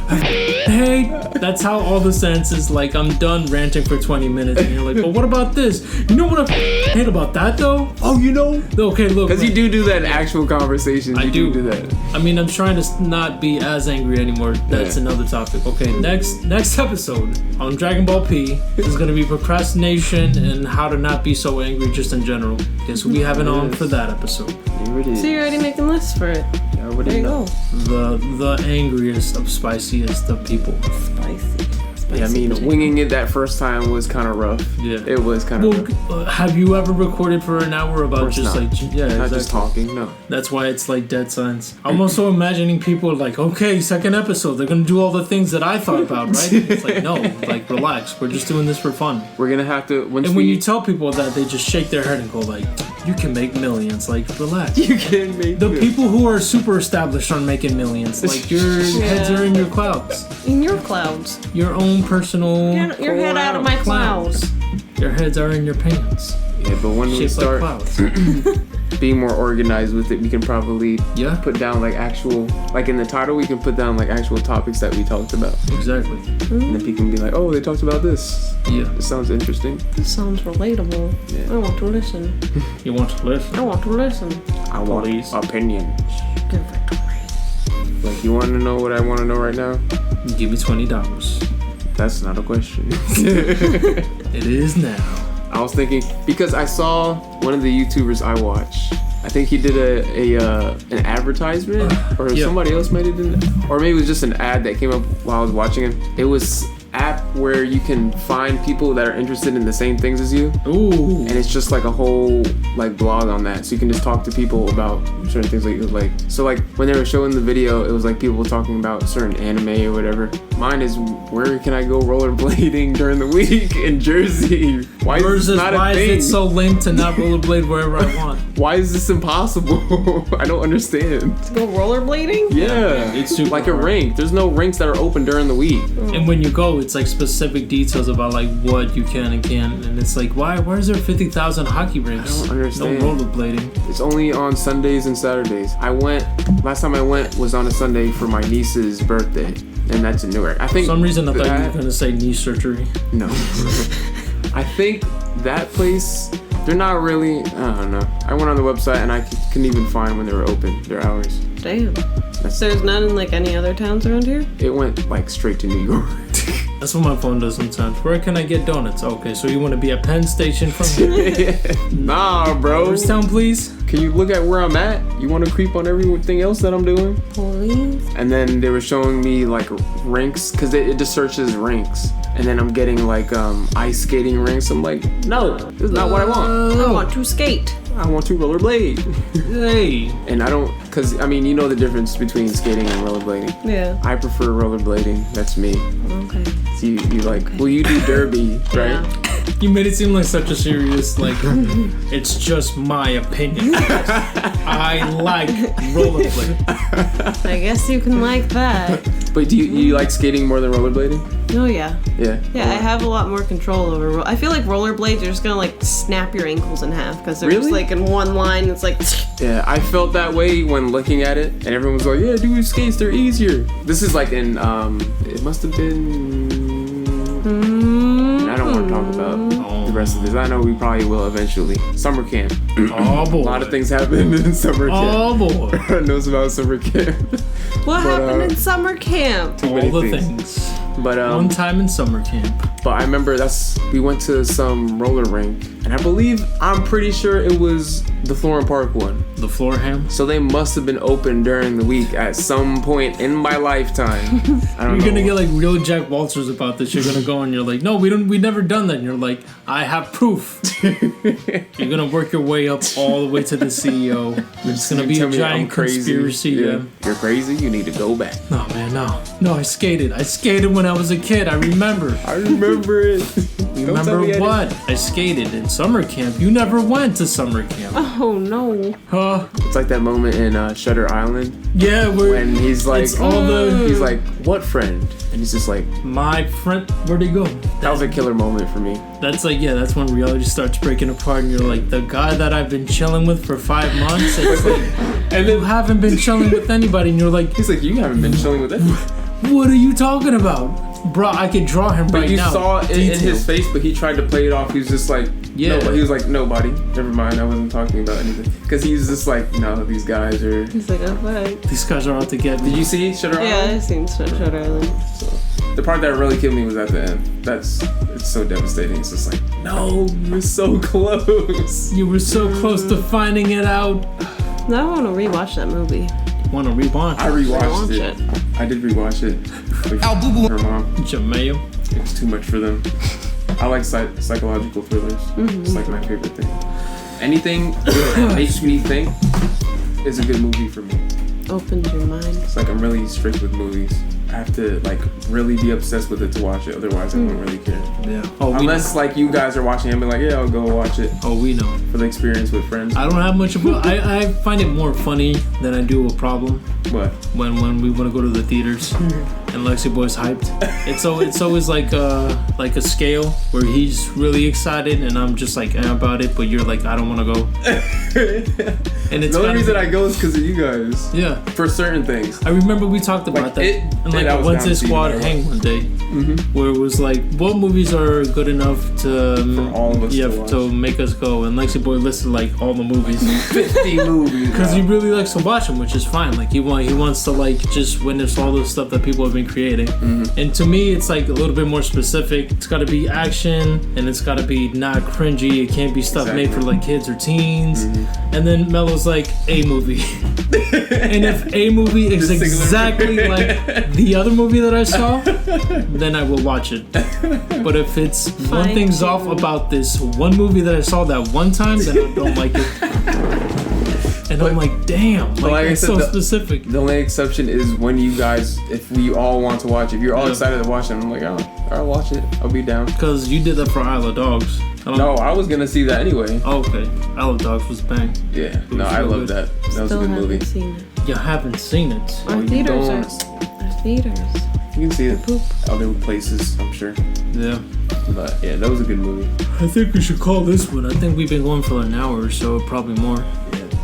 Hey, that's how all the senses, like I'm done ranting for 20 minutes and you're like, but what about this? You know what I hate about that though? Oh, you know? Okay, look. Because you do that in actual conversations. I do that. I mean, I'm trying to not be as angry anymore. That's another topic. Okay, next episode on Dragon Ball P is going to be procrastination and how to not be so angry just in general. Okay, so we have it on for that episode. Here it is. So you're already making lists for it. There you go. The angriest of spiciest of people. Spicy. Yeah, I mean, winging it that first time was kind of rough. Yeah. It was kind of rough. Have you ever recorded for an hour about just not. like... Yeah, Not exactly. just talking, no. That's why it's like dead silence. I'm also imagining people like, okay, second episode, they're gonna do all the things that I thought about, right? It's like, no, like relax. We're just doing this for fun. We're going to have to... And when you tell people that, they just shake their head and go like, you can make millions. Like, relax. You can make The people who are super established are making millions. Like, your heads are in your clouds. In your clouds. Your own personal... Get your head out of my clouds. Your heads are in your pants. Yeah, but when we Shaped start like clouds. being more organized with it, we can probably put down like actual, like in the title, we can put down like actual topics that we talked about. Exactly. And then people can be like, oh, they talked about this. Yeah. This sounds interesting. This sounds relatable. Yeah. I want to listen. You want to listen? I want to listen. I want Please. opinions. Give it to me. Like, you want to know what I want to know right now? Give me $20. That's not a question. It is now. I was thinking, because I saw one of the YouTubers I watch. I think he did an advertisement, or somebody else made it, or maybe it was just an ad that came up while I was watching it. It was app where you can find people that are interested in the same things as you. Ooh. And it's just like a whole like blog on that, so you can just talk to people about certain things like so like when they were showing the video, it was like people talking about certain anime or whatever. Mine is, where can I go rollerblading during the week in Jersey? Why is this not a thing? Why is it so lame to not rollerblade wherever I want? Why is this impossible? I don't understand. To go rollerblading? Yeah, it's super like a hard. rink. There's no rinks that are open during the week. And when you go, it's like specific details about like what you can and can't, and it's like, why is there 50,000 hockey rinks? I don't understand. No rollerblading. It's only on Sundays and Saturdays. Last time I went was on a Sunday for my niece's birthday, and that's in Newark. I think For some reason I thought you were gonna say knee surgery. No. I think that place, they're not really, I don't know. I went on the website and I couldn't even find when they were open, their hours. Damn. There's none in like any other towns around here? It went like straight to New York. That's what my phone does sometimes. Where can I get donuts? Okay, so you want to be at Penn Station from here? Nah, bro. Town, please. Can you look at where I'm at? You want to creep on everything else that I'm doing? Please. And then they were showing me like rinks, because it just searches rinks. And then I'm getting like ice skating rinks. I'm like, no, this is not what I want. I want to skate. I want to rollerblade. Hey. And I don't, because I mean, you know the difference between skating and rollerblading. Yeah. I prefer rollerblading. That's me. Okay. So you like, well, you do derby, right? Yeah. You made it seem like such a serious, like, it's just my opinion. I like rollerblading. I guess you can like that. But do you like skating more than rollerblading? Oh yeah. Yeah. Yeah, I have a lot more control over. I feel like rollerblades, you're just gonna like snap your ankles in half because they're just like in one line. It's like. Yeah, I felt that way when looking at it, and everyone was like, "Yeah, dude, skates, they're easier." This is like in it must have been. I don't want to talk about the rest of this. I know we probably will eventually. Summer camp. Oh boy. A lot of things happened in summer camp. Oh boy. Everyone knows about summer camp. What happened in summer camp? All the things. But one time in summer camp. But I remember we went to some roller rink, and I'm pretty sure it was The Florham Park one. The Florham. So they must have been open during the week at some point in my lifetime. I don't know. You're gonna get like real Jack Walters about this. You're gonna go and you're like, no, we never done that. And you're like, I have proof. You're gonna work your way up all the way to the CEO. It's gonna be a giant conspiracy. Yeah. You're crazy. You need to go back. No, man, no. I skated. I skated when I was a kid. I remember. I remember it. You remember what? I skated in summer camp. You never went to summer camp. Oh no. Huh? It's like that moment in Shutter Island. Yeah, when he's like, it's all the. He's like, what friend? And he's just like, my friend. Where'd he go? That was a killer moment for me. That's like, yeah, that's when reality starts breaking apart, and you're like, the guy that I've been chilling with for 5 months. It's like, and you haven't been chilling with anybody, and you're like, he's like, you haven't been chilling with anyone. What are you talking about? Bro, I could draw him right now. But you saw it in his face, but he tried to play it off. He was just like, yeah. No, he was like, nobody. Never mind, I wasn't talking about anything. Because he's just like, no, these guys are... He's like, oh, fuck. These guys are out to get me. Did you see Shutter Island? Yeah, I've seen Shutter Island. So, the part that really killed me was at the end. It's so devastating. It's just like, no, you were so close. You were so close to finding it out. Now I want to rewatch that movie. Want to rewatch? I rewatched it. I did rewatch it. With her mom. Jameo. It was too much for them. I like psychological thrillers. Mm-hmm. It's like my favorite thing. Anything that makes me think is a good movie for me. Opens your mind. It's like I'm really strict with movies. I have to like really be obsessed with it to watch it. Otherwise, I won't really care. Yeah. Oh, unless like you guys are watching it and be like, yeah, I'll go watch it. Oh, we know. For the experience with friends. I don't have much of a... I find it more funny than I do a problem. What? When we want to go to the theaters and Lexi Boy's hyped. It's always like a scale where he's really excited and I'm just like about it, but you're like, I don't want to go. And it's the only reason I go is because of you guys. Yeah. For certain things. I remember we talked about that. And like a Wednesday Squad hang one day, where it was like, what movies are good enough to for all of us to make us go? And Lexi Boy listed like all the movies, 50 movies, because he really likes to watch them, which is fine. Like he wants to like just witness all the stuff that people have been creating. And to me, it's like a little bit more specific. It's got to be action, and it's got to be not cringy. It can't be stuff made for like kids or teens. And then Mello's like, a movie. And if a movie is exactly like the other movie that I saw, then I will watch it. But if it's one thing's off about this one movie that I saw that one time, then I don't like it. And I'm like, damn, like it's so specific. The only exception is when you guys, if we all want to watch it, if you're all excited to watch it, I'm like, oh, I'll watch it. I'll be down. Because you did that for Isle of Dogs. No, I was gonna see that anyway. Oh, okay. Isle of Dogs was bang. Yeah, no, I love that. That was a good movie. Seen it. You haven't seen it. Our theaters are theaters. You can see it other places, I'm sure. Yeah. But yeah, that was a good movie. I think we should call this one. I think we've been going for an hour or so, probably more.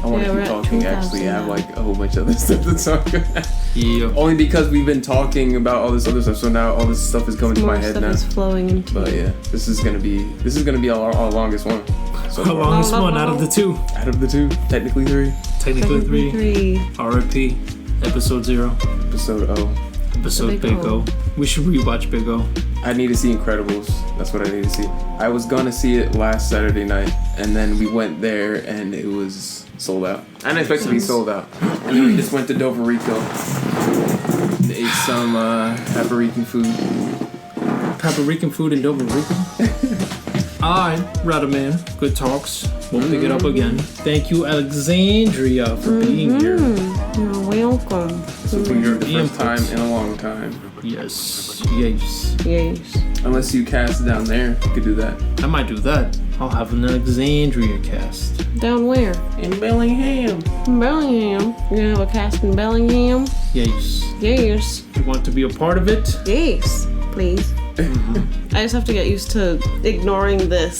I want to keep talking, actually. I have like a whole bunch of other stuff to talk about. Yeah. Only because we've been talking about all this other stuff, so now all this stuff is coming to my head now. Is flowing into. But yeah, this is gonna be our longest one. So our longest one out of the two. Out of the two, technically three. Technically three. R.I.P. Episode 0. Episode O. Episode Big O. We should rewatch Big O. I need to see Incredibles. That's what I need to see. I was gonna see it last Saturday night, and then we went there, and it was sold out. I didn't expect it to be sold out. And then we just went to Dover Rico. And ate some Paparican food. Paparican food in Dover Rico? Alright, Rada man. Good talks. We'll pick it up again. Thank you, Alexandria, for being here. You're welcome. So for your first time in a long time. Yes. Unless you cast down there, you could do that. I might do that. I'll have an Alexandria cast. Down where? In Bellingham. Bellingham. You're gonna have a cast in Bellingham? Yes. You want to be a part of it? Yes, please. I just have to get used to ignoring the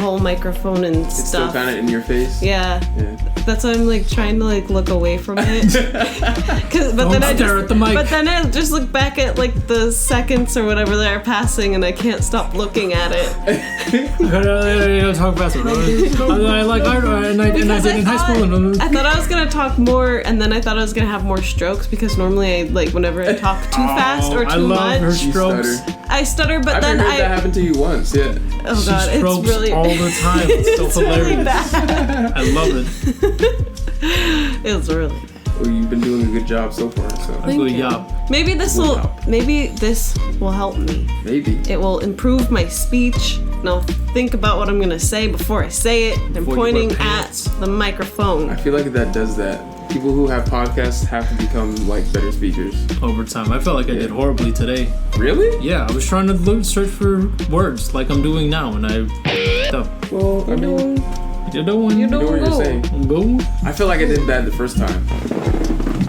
whole microphone and it's stuff. Still kind of in your face. Yeah. That's why I'm like trying to like look away from it. But then I just look back at like the seconds or whatever that are passing, and I can't stop looking at it. gotta talk faster. I like art, and I did in high school. I thought I was gonna talk more, and then I thought I was gonna have more strokes because normally I like whenever I talk too fast or I too love her much. strokes. I stutter, but I've then heard that happen to you once. Yeah. Oh She god, it's strokes really all the time. It's so it's hilarious. really bad. I love it. It's really. Well, you've been doing a good job so far. So Thank you. Yup. Maybe this will help me. maybe. It will improve my speech, and I'll think about what I'm gonna say before I say it. And Before you pointing wear at pants. the microphone. I feel like that does that. People who have podcasts have to become like better speakers. Over time, I felt like I did horribly today. Really? Yeah, I was trying to search for words like I'm doing now, and I up. Well, I mean, You know when I know what you're saying. Go. I feel like I did bad the first time.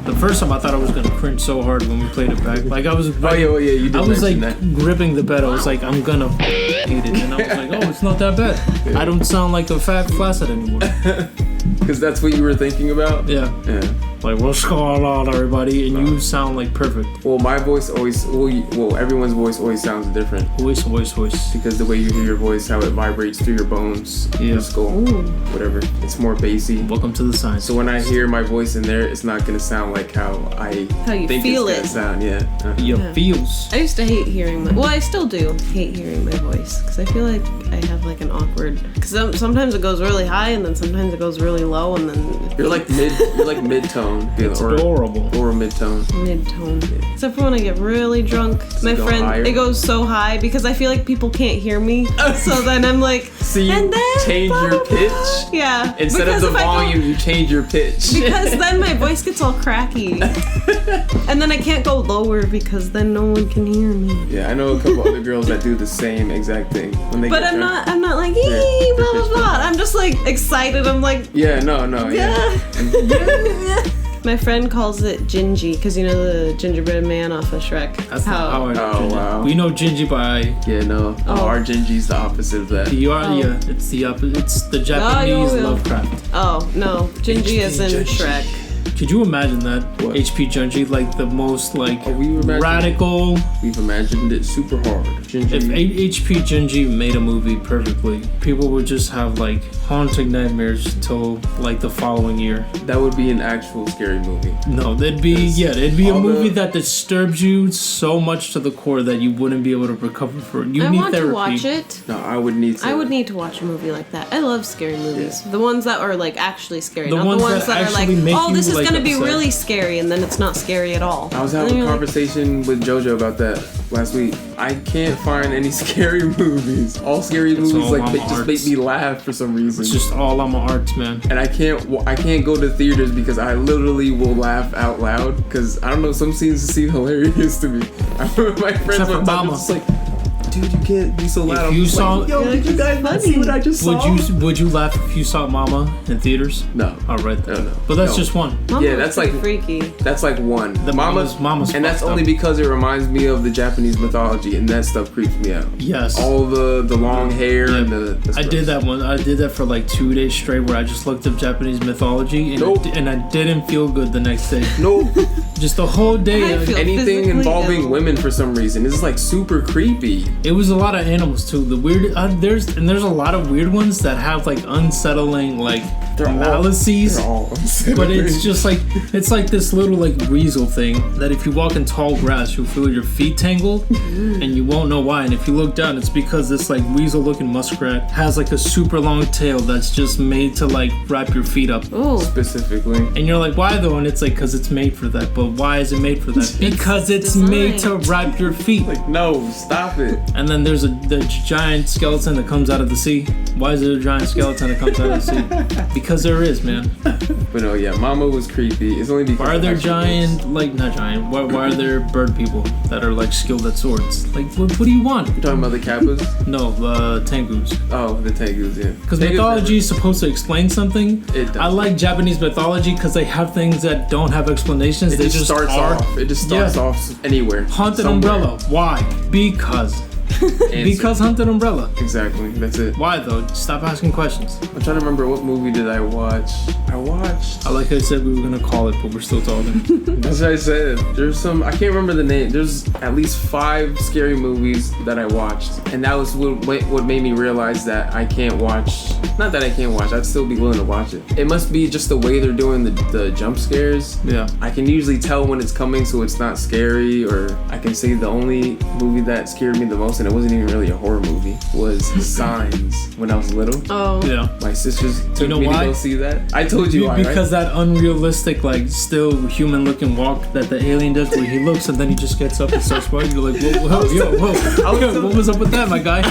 The first time I thought I was gonna cringe so hard when we played it back. Like I was. Oh yeah, you did I was like mention that. gripping the bed. I was like, I'm gonna eat it, and I was like, oh, it's not that bad. I don't sound like a fat flaccid anymore. Because that's what you were thinking about? Yeah. Yeah. Like, what's going on, everybody? And you sound like perfect. Well, my voice always, well, everyone's voice always sounds different. Voice. Because the way you hear your voice, how it vibrates through your bones, your skull, whatever. It's more bassy. Welcome to the science. So when I hear my voice in there, it's not going to sound like how you think feel it's it. going to sound. Yeah. Your feels. I used to hate hearing I still do hate hearing my voice because I feel like I have like an awkward. Because sometimes it goes really high and then sometimes it goes really low and then You're like mid-tone. It's adorable. Or mid-tone. Mid-tone. Except for when I get really drunk. My go friend, higher? it goes so high because I feel like people can't hear me. So then I'm like, So you and then change blah, your blah, blah. pitch? Yeah. Instead because of the if I go- volume, you change your pitch. Because then my voice gets all cracky. And then I can't go lower because then no one can hear me. Yeah, I know a couple other girls that do the same exact thing. When they But get I'm drunk. not like, Yeah, blah, blah, pitch blah. I'm just like excited. I'm like, Yeah, no, yeah. My friend calls it Gingy because you know the gingerbread man off of Shrek. That's not how I know Oh, Gingy. wow. We know Gingy by Yeah, no. Oh. Our Gingy's the opposite of that. yeah, it's the opposite. It's the Japanese yeah. Lovecraft. Oh no, Gingy is in Gingy. Shrek. Could you imagine that? What? HP Junji, like the most like Oh, we imagined- radical. We've imagined it super hard. Gingy. If HP Junji made a movie perfectly, people would just have like haunting nightmares till like the following year. That would be an actual scary movie. No, it'd be a all movie the- that disturbs you so much to the core that you wouldn't be able to recover from it. You I need want therapy. to watch it. No, I would need to. I would need to watch a movie like that. I love scary movies. The ones that are like actually scary, The not ones the ones that that, are like, actually make oh, you, this is like, gonna be upset. really scary, and then it's not scary at all. I was And having then a you're like, conversation with JoJo about that last week. I can't find any scary movies. All scary movies all like mama just arts. make me laugh for some reason. It's just all on my arts, man. And I can't go to theaters because I literally will laugh out loud because I don't know, some scenes seem hilarious to me. I remember my friends Except for one time Mama. just like, dude, you can't be so loud. If I'm you just saw- like, yo, did you guys not see what I just saw? Would you laugh if you saw Mama in theaters? No. All right, then. No. But that's No. just one. Mama Yeah, was that's like freaky. That's like one. The Mama's and that's fucked only up. because it reminds me of the Japanese mythology, and that stuff creeps me out. Yes. All the long hair Yeah. and the I did that one. I did that for like 2 days straight, where I just looked up Japanese mythology, and, Nope. and I didn't feel good the next day. No, Just the whole day. I feel anything physically involving ill. women for some reason. It's like super creepy. It was a lot of animals too. The weird there's a lot of weird ones that have like unsettling like analyses. They're all But it's just like it's like this little like weasel thing that if you walk in tall grass, you'll feel your feet tangled, and you won't know why. And if you look down, it's because this like weasel-looking muskrat has like a super long tail that's just made to like wrap your feet up. Ooh. specifically. And you're like, why though? And it's like, because it's made for that. But why is it made for that? Because it's designed. made to wrap your feet. Like, no, stop it. And then there's the giant skeleton that comes out of the sea. Why is there a giant skeleton that comes out of the sea? Because there is, man. But no, yeah, Mama was creepy. It's only because Why are there actually giant, like, not giant, why are there bird people that are, like, skilled at swords? Like, what do you want? You're talking about the Kappas? No, Tengus. Oh, the Tegus, yeah. Because Tegus mythology is supposed to explain something. It does. I like Japanese mythology because they have things that don't have explanations. It They just starts are. off. It just starts Yeah. off anywhere. Haunted somewhere. umbrella. Why? Because Because Haunted Umbrella. Exactly. That's it. Why though? Stop asking questions. I'm trying to remember what movie did I watch. I like I said we were gonna call it, but we're still talking. That's what I said. There's some, I can't remember the name. There's at least 5 scary movies that I watched. And that was what made me realize that I can't watch. Not that I can't watch, I'd still be willing to watch it. It must be just the way they're doing the jump scares. Yeah. I can usually tell when it's coming so it's not scary, or I can say the only movie that scared me the most, and it wasn't even really a horror movie, was Signs when I was little. Oh. Yeah. My sisters took me why? to go see that. I told you why, because right? that unrealistic, like, still human looking walk that the alien does, where he looks and then he just gets up and starts walking. You're like, whoa, what was up with that, my guy?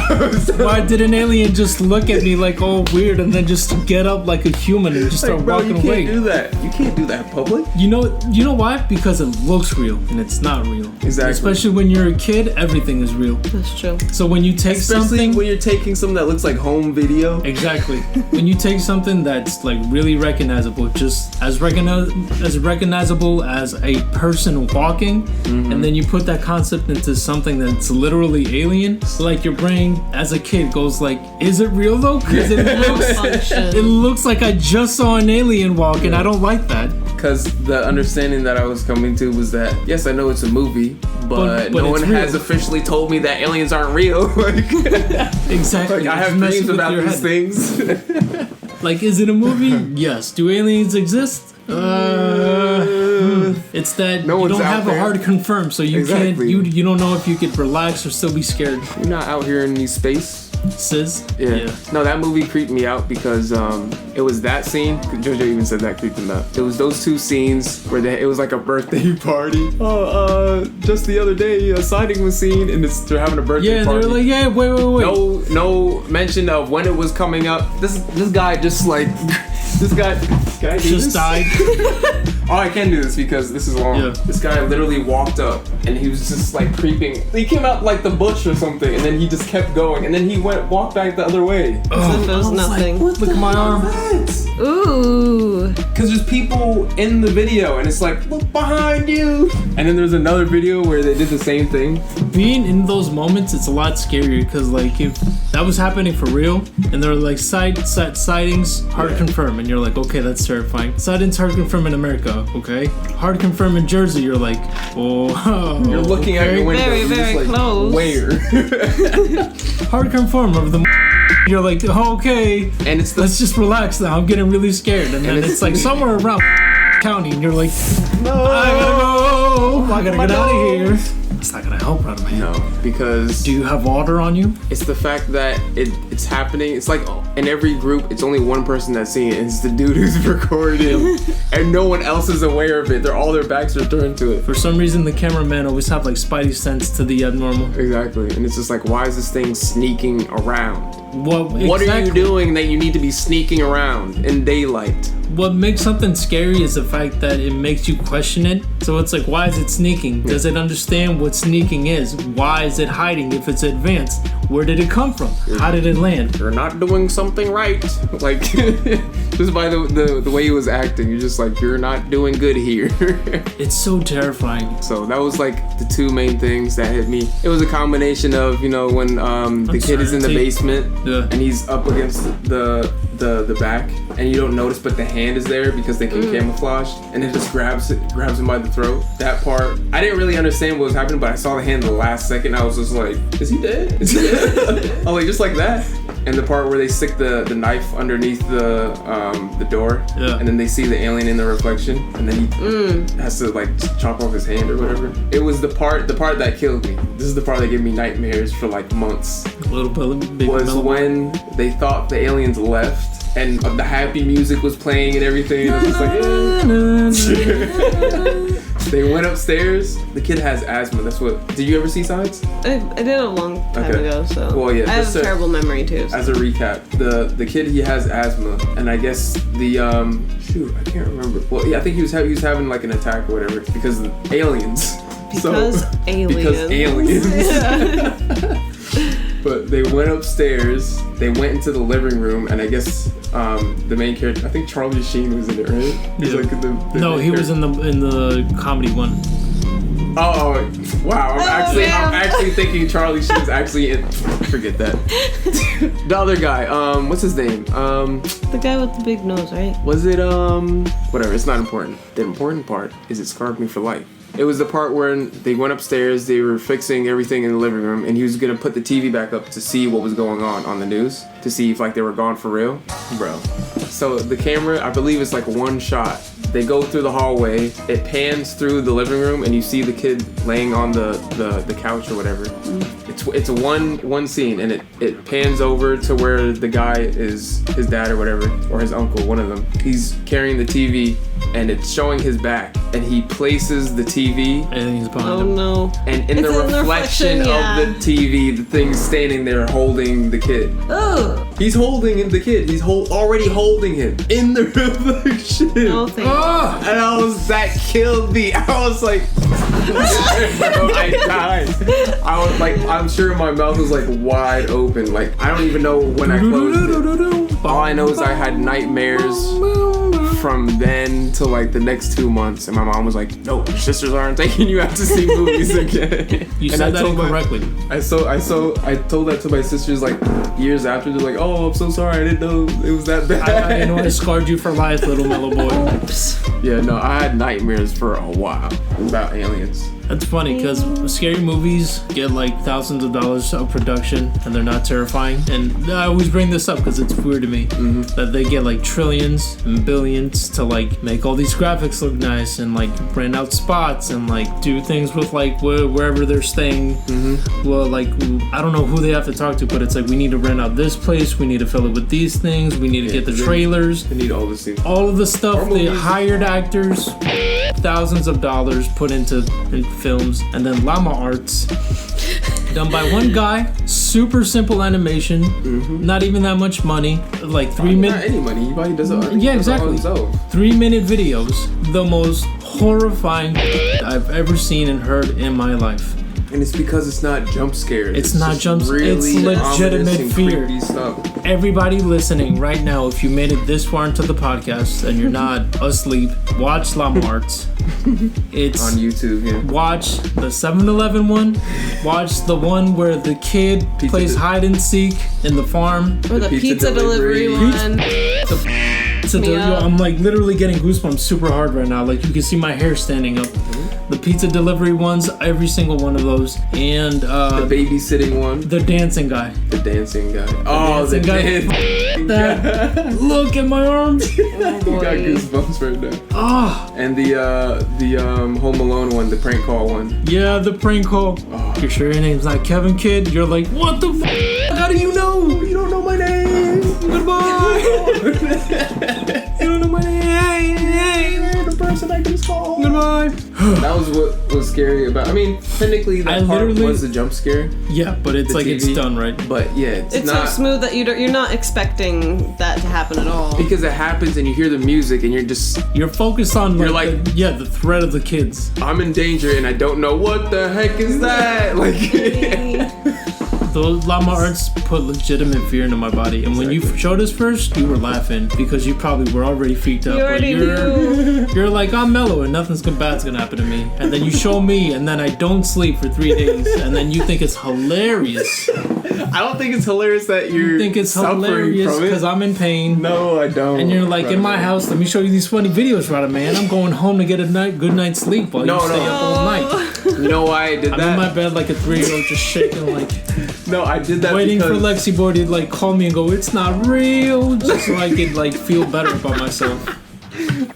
Why did an alien just look at me like all weird and then just get up like a human and just start walking away? You can't do that. You can't do that in public. You know why? Because it looks real and it's not real. Exactly. Especially when you're a kid, everything is real. That's true. So when you take something, when you're taking something that looks like home video. exactly. When you take something that's like really recognizable, just as recognizable as a person walking, and then you put that concept into something that's literally alien, like your brain as a kid goes like, is it real though? Because it looks like I just saw an alien walk, and I don't like that. Because the understanding that I was coming to was that, yes, I know it's a movie, but no one has officially told me that aliens aren't real. Exactly. I have dreams about these things. Like, is it a movie? Yes. Do aliens exist? It's that No you one's don't out have there. a hard confirm, so you Exactly. can't. You don't know if you could relax or still be scared. You're not out here in these space. Sis. Yeah. No, that movie creeped me out because it was that scene. JoJo even said that creeped him out. It was those 2 scenes where it was like a birthday party. Just the other day a sighting was seen, and they're having a birthday party. Yeah, they were like, yeah, wait. No mention of when it was coming up. This guy just like this guy. Can I do Just this? died. Oh, I can do this because this is long. Yeah. This guy literally walked up and he was just like creeping. He came out like the bush or something, and then he just kept going, and then he walked back the other way. So there's nothing. Look at my arm. Ooh. Because there's people in the video, and it's like, look behind you. And then there's another video where they did the same thing. Being in those moments, it's a lot scarier because, like, if that was happening for real, and there were like sightings, hard confirm, and you're like, okay, that's terrifying. Sightings hard confirm in America, okay. Hard confirm in Jersey, you're like, oh. You're looking out your window. Very, you're very just like, close. Hard confirm of the. You're like, oh, okay, And it's the let's just relax now. I'm getting really scared, and then it's like somewhere around county, and you're like, no. I gotta go. I gotta get out of here. It's not gonna help, right, man. No, because Do you have water on you? it's the fact that it's happening. It's like in every group, it's only one person that's seeing it. And it's the dude who's recording, and no one else is aware of it. All their backs are turned to it. For some reason, the cameraman always have like spidey sense to the abnormal. Exactly, and it's just like, why is this thing sneaking around? What are you exactly. doing that you need to be sneaking around in daylight? What makes something scary is the fact that it makes you question it. So it's like, why is it sneaking? Does it understand what sneaking is? Why is it hiding if it's advanced? Where did it come from? How did it land? You're not doing something right. Like, just by the way he was acting, you're just like, you're not doing good here. It's so terrifying. So that was like the 2 main things that hit me. It was a combination of, when the kid is in the Uncertainty. basement Yeah. and he's up against the back, and you don't notice, but the hand is there because they can camouflage, and it just grabs him by the throat. That part, I didn't really understand what was happening, but I saw the hand the last second. I was just like, is he dead? Is he dead? I was like, just like that. And the part where they stick the knife underneath the door, Yeah. and then they see the alien in the reflection, and then he has to like chop off his hand or whatever. It was the part that killed me. This is the part that gave me nightmares for like months. A little bit Was when they thought the aliens left and the happy music was playing and everything. It was just like, they went upstairs. The kid has asthma. That's what. Did you ever see Signs? I did it a long time Okay. ago, so Well, yeah, I have just a terrible memory too. So. As a recap, the kid, he has asthma, and I guess the I can't remember. Well, yeah, I think he was having like an attack or whatever because of aliens. Because aliens. Because aliens. But they went upstairs, they went into the living room, and I guess the main character, I think Charlie Sheen was in it, right? He's Yeah. like the No, main he was character. in the comedy one. Oh, wow. I'm man. actually thinking Charlie Sheen's actually in. Forget that. The other guy, what's his name? The guy with the big nose, right? Was it, whatever, it's not important. The important part is it scarred me for life. It was the part where they went upstairs, they were fixing everything in the living room, and he was gonna put the TV back up to see what was going on the news, to see if like they were gone for real. Bro. So the camera, I believe it's like one shot. They go through the hallway, it pans through the living room, and you see the kid laying on the couch or whatever. It's a one scene, and it pans over to where the guy is his dad or whatever, or his uncle, one of them. He's carrying the TV, and it's showing his back, and he places the TV. And he's behind Oh him. no. And in It's the reflection yeah. of the TV, the thing's standing there holding the kid. Oh. He's holding the kid. He's already holding him in the reflection. No thanks. And that killed me. I was like, I died. I was like, I'm sure my mouth was like wide open. Like, I don't even know when I closed it. All I know is I had nightmares from then till like the next 2 months, and my mom was like, "No, your sisters aren't taking you out to see movies again." You And said that incorrectly. I told that to my sisters like years after. They're like, "Oh, I'm so sorry. I didn't know it was that bad." I didn't know it scarred you for life, little mellow boy. Yeah, no, I had nightmares for a while about aliens. That's funny because scary movies get like thousands of dollars of production and they're not terrifying. And I always bring this up because it's weird to me that they get like trillions and billions to like make all these graphics look nice and like rent out spots and like do things with like wherever they're staying. Well, like I don't know who they have to talk to, but it's like we need to rent out this place, we need to fill it with these things, we need to get the trailers. They need all this things. All of the stuff, they hired actors, thousands of dollars put into films, and then llama arts done by one guy, super simple animation, not even that much money, like 3 minutes. Not any money. He probably does it. Yeah, exactly. 3-minute videos, the most horrifying I've ever seen and heard in my life. And it's because it's not jump scares. It's not just jump scares. It's really legitimate ominous and fear. creepy stuff. Everybody listening right now, if you made it this far into the podcast and you're not asleep, watch Llama Arts. It's On YouTube, yeah. Watch the 7-Eleven one. Watch the one where the kid plays hide and seek in the farm. Or the pizza delivery one. I'm like literally getting goosebumps super hard right now. Like you can see my hair standing up. The pizza delivery ones, every single one of those, and The babysitting one. the dancing guy. The dancing guy. Oh, the dancing guy. dancing guy. Look at my arms. You got goosebumps right now. Ah, And the Home Alone one, the prank call one. yeah, the prank call. You're sure your name's not Kevin, kid? You're like, what the f? How do you know? You don't know my name. Goodbye. You don't know my name. The person I just called. Goodbye. That was what was scary about. I mean, technically that part was a jump scare, Yeah, but it's The like it's TV. done right. but yeah, It's not so smooth that you're not expecting that to happen at all. because it happens and you hear the music and you're just, You're focused on You're like like- the threat of the kids. I'm in danger and I don't know what the heck is that. Like, Those llama arts put legitimate fear into my body, and when you showed us first, you were laughing because you probably were already freaked out. You already knew. You're like, I'm mellow and nothing's bad's gonna happen to me, and then you show me, and then I don't sleep for 3 days, and then you think it's hilarious. I don't think it's hilarious that you're You think it's suffering hilarious from it. because I'm in pain. No, I don't. And you're like, in my house, let me show you these funny videos, Rada, man. I'm going home to get a good night's sleep while you stay up all night. You know why I did I'm that? in my bed like a 3-year-old just shaking like... No, I did that waiting for because Lexi Boy to like call me and go, it's not real, just so I could like feel better about myself.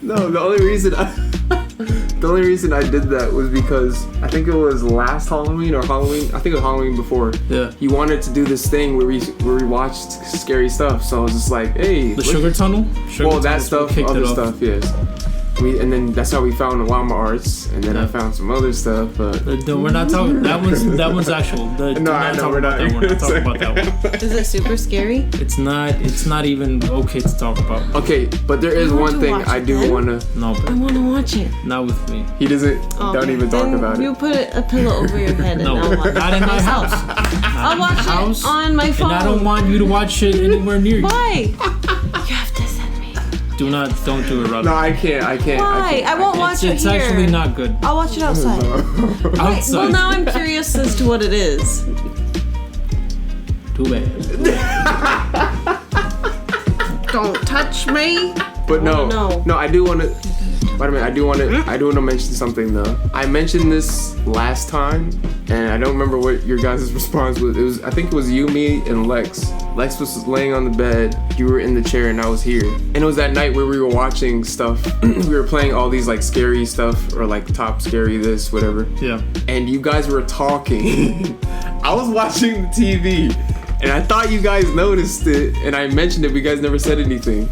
No, the only reason I did that was because I think it was last Halloween or Halloween. I think it was Halloween before. Yeah. He wanted to do this thing where we watched scary stuff. So I was just like, hey, The sugar tunnel? Sugar well, that tunnel's what stuff, kicked it other off. stuff, yes. And then that's how we found the llama arts, and then I found some other stuff. But No, we're not talking. That one's actual. No, I know, we're not. We're not talking about that one. Is it super scary? It's not even okay to talk about. okay, but there is I want one to thing watch I it do then. want to. No, I but want to watch it. not with me. He doesn't. Don't Okay, even talk then about you it. put a pillow over your head and No, I'll watch not it in my myself. house. I'll watch it on my phone. And I don't want you to watch shit anywhere near you. Why? You have to send me. Don't do it, Rob. No, I can't. Why? I won't watch it It's here. actually not good. I'll watch it outside. Wait, Outside. well, now I'm curious as to what it is. Too bad. Don't touch me. But no, know. no, I do want to. Wait a minute, I do want to mention something though. I mentioned this last time, and I don't remember what your guys' response was. I think it was you, me, and Lex. Lex was laying on the bed. You were in the chair, and I was here. And it was that night where we were watching stuff. We were playing all these like scary stuff, or like top scary this, whatever. Yeah. And you guys were talking. I was watching the TV. And I thought you guys noticed it, and I mentioned it, but you guys never said anything.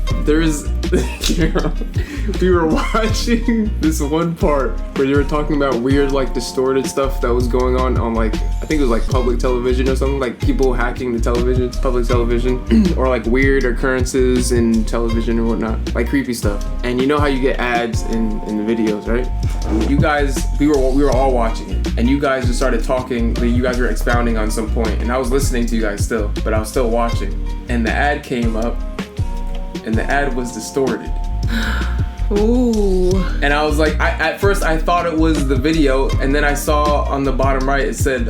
We were watching this one part where they were talking about weird, like, distorted stuff that was going on, like, I think it was, like, public television or something, like, people hacking the television, public television, or, like, weird occurrences in television or whatnot, like, creepy stuff. And you know how you get ads in the videos, right? You guys, we were all watching it, and you guys just started talking, you guys were expounding on some point, and I was listening to you guys still, but I was still watching. And the ad came up, and the ad was distorted. Ooh. And I was like, at first I thought it was the video, and then I saw on the bottom right it said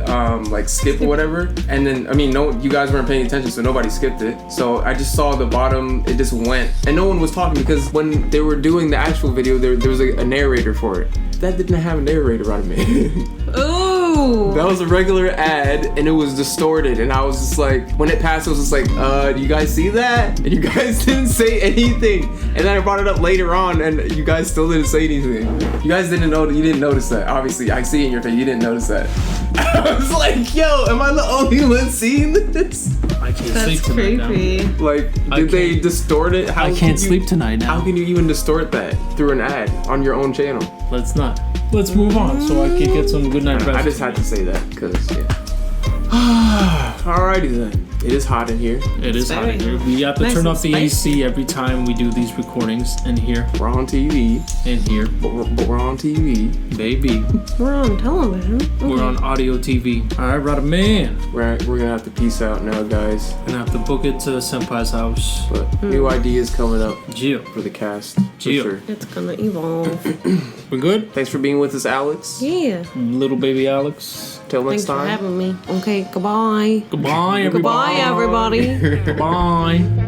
like skip or whatever. And then no, you guys weren't paying attention, so nobody skipped it. So I just saw the bottom, it just went, and no one was talking because when they were doing the actual video, there was a narrator for it. That didn't have a narrator on it. Ooh. That was a regular ad, and it was distorted, and I was just like, when it passed, I was just like, do you guys see that? And you guys didn't say anything. And then I brought it up later on, and you guys still didn't say anything. You guys didn't know, you didn't notice that. Obviously, I see it in your face, you didn't notice that. I was like, yo, am I the only one seeing this? I can't That's sleep tonight creepy. Like, did they distort it? I can't sleep tonight now. How can you even distort that through an ad on your own channel? Let's not. Let's move on so I can get some good night rest. I just had to say that, because, yeah. Alrighty then. It is hot in here. It is hot in here. We have to Nice turn and off the spicy. AC every time we do these recordings in here. We're on TV. In here. But we're on TV. Baby. We're on television. We're on audio TV. Alright, Rada man. We're gonna have to peace out now, guys. Gonna have to book it to Senpai's house. But new ideas coming up Gio. for the cast. For Gio. sure. It's gonna evolve. We're good? Thanks for being with us, Alex. Yeah. Little baby Alex. Till next Thanks for time. having me. Okay, goodbye. Goodbye, everybody. Goodbye, everybody. Goodbye.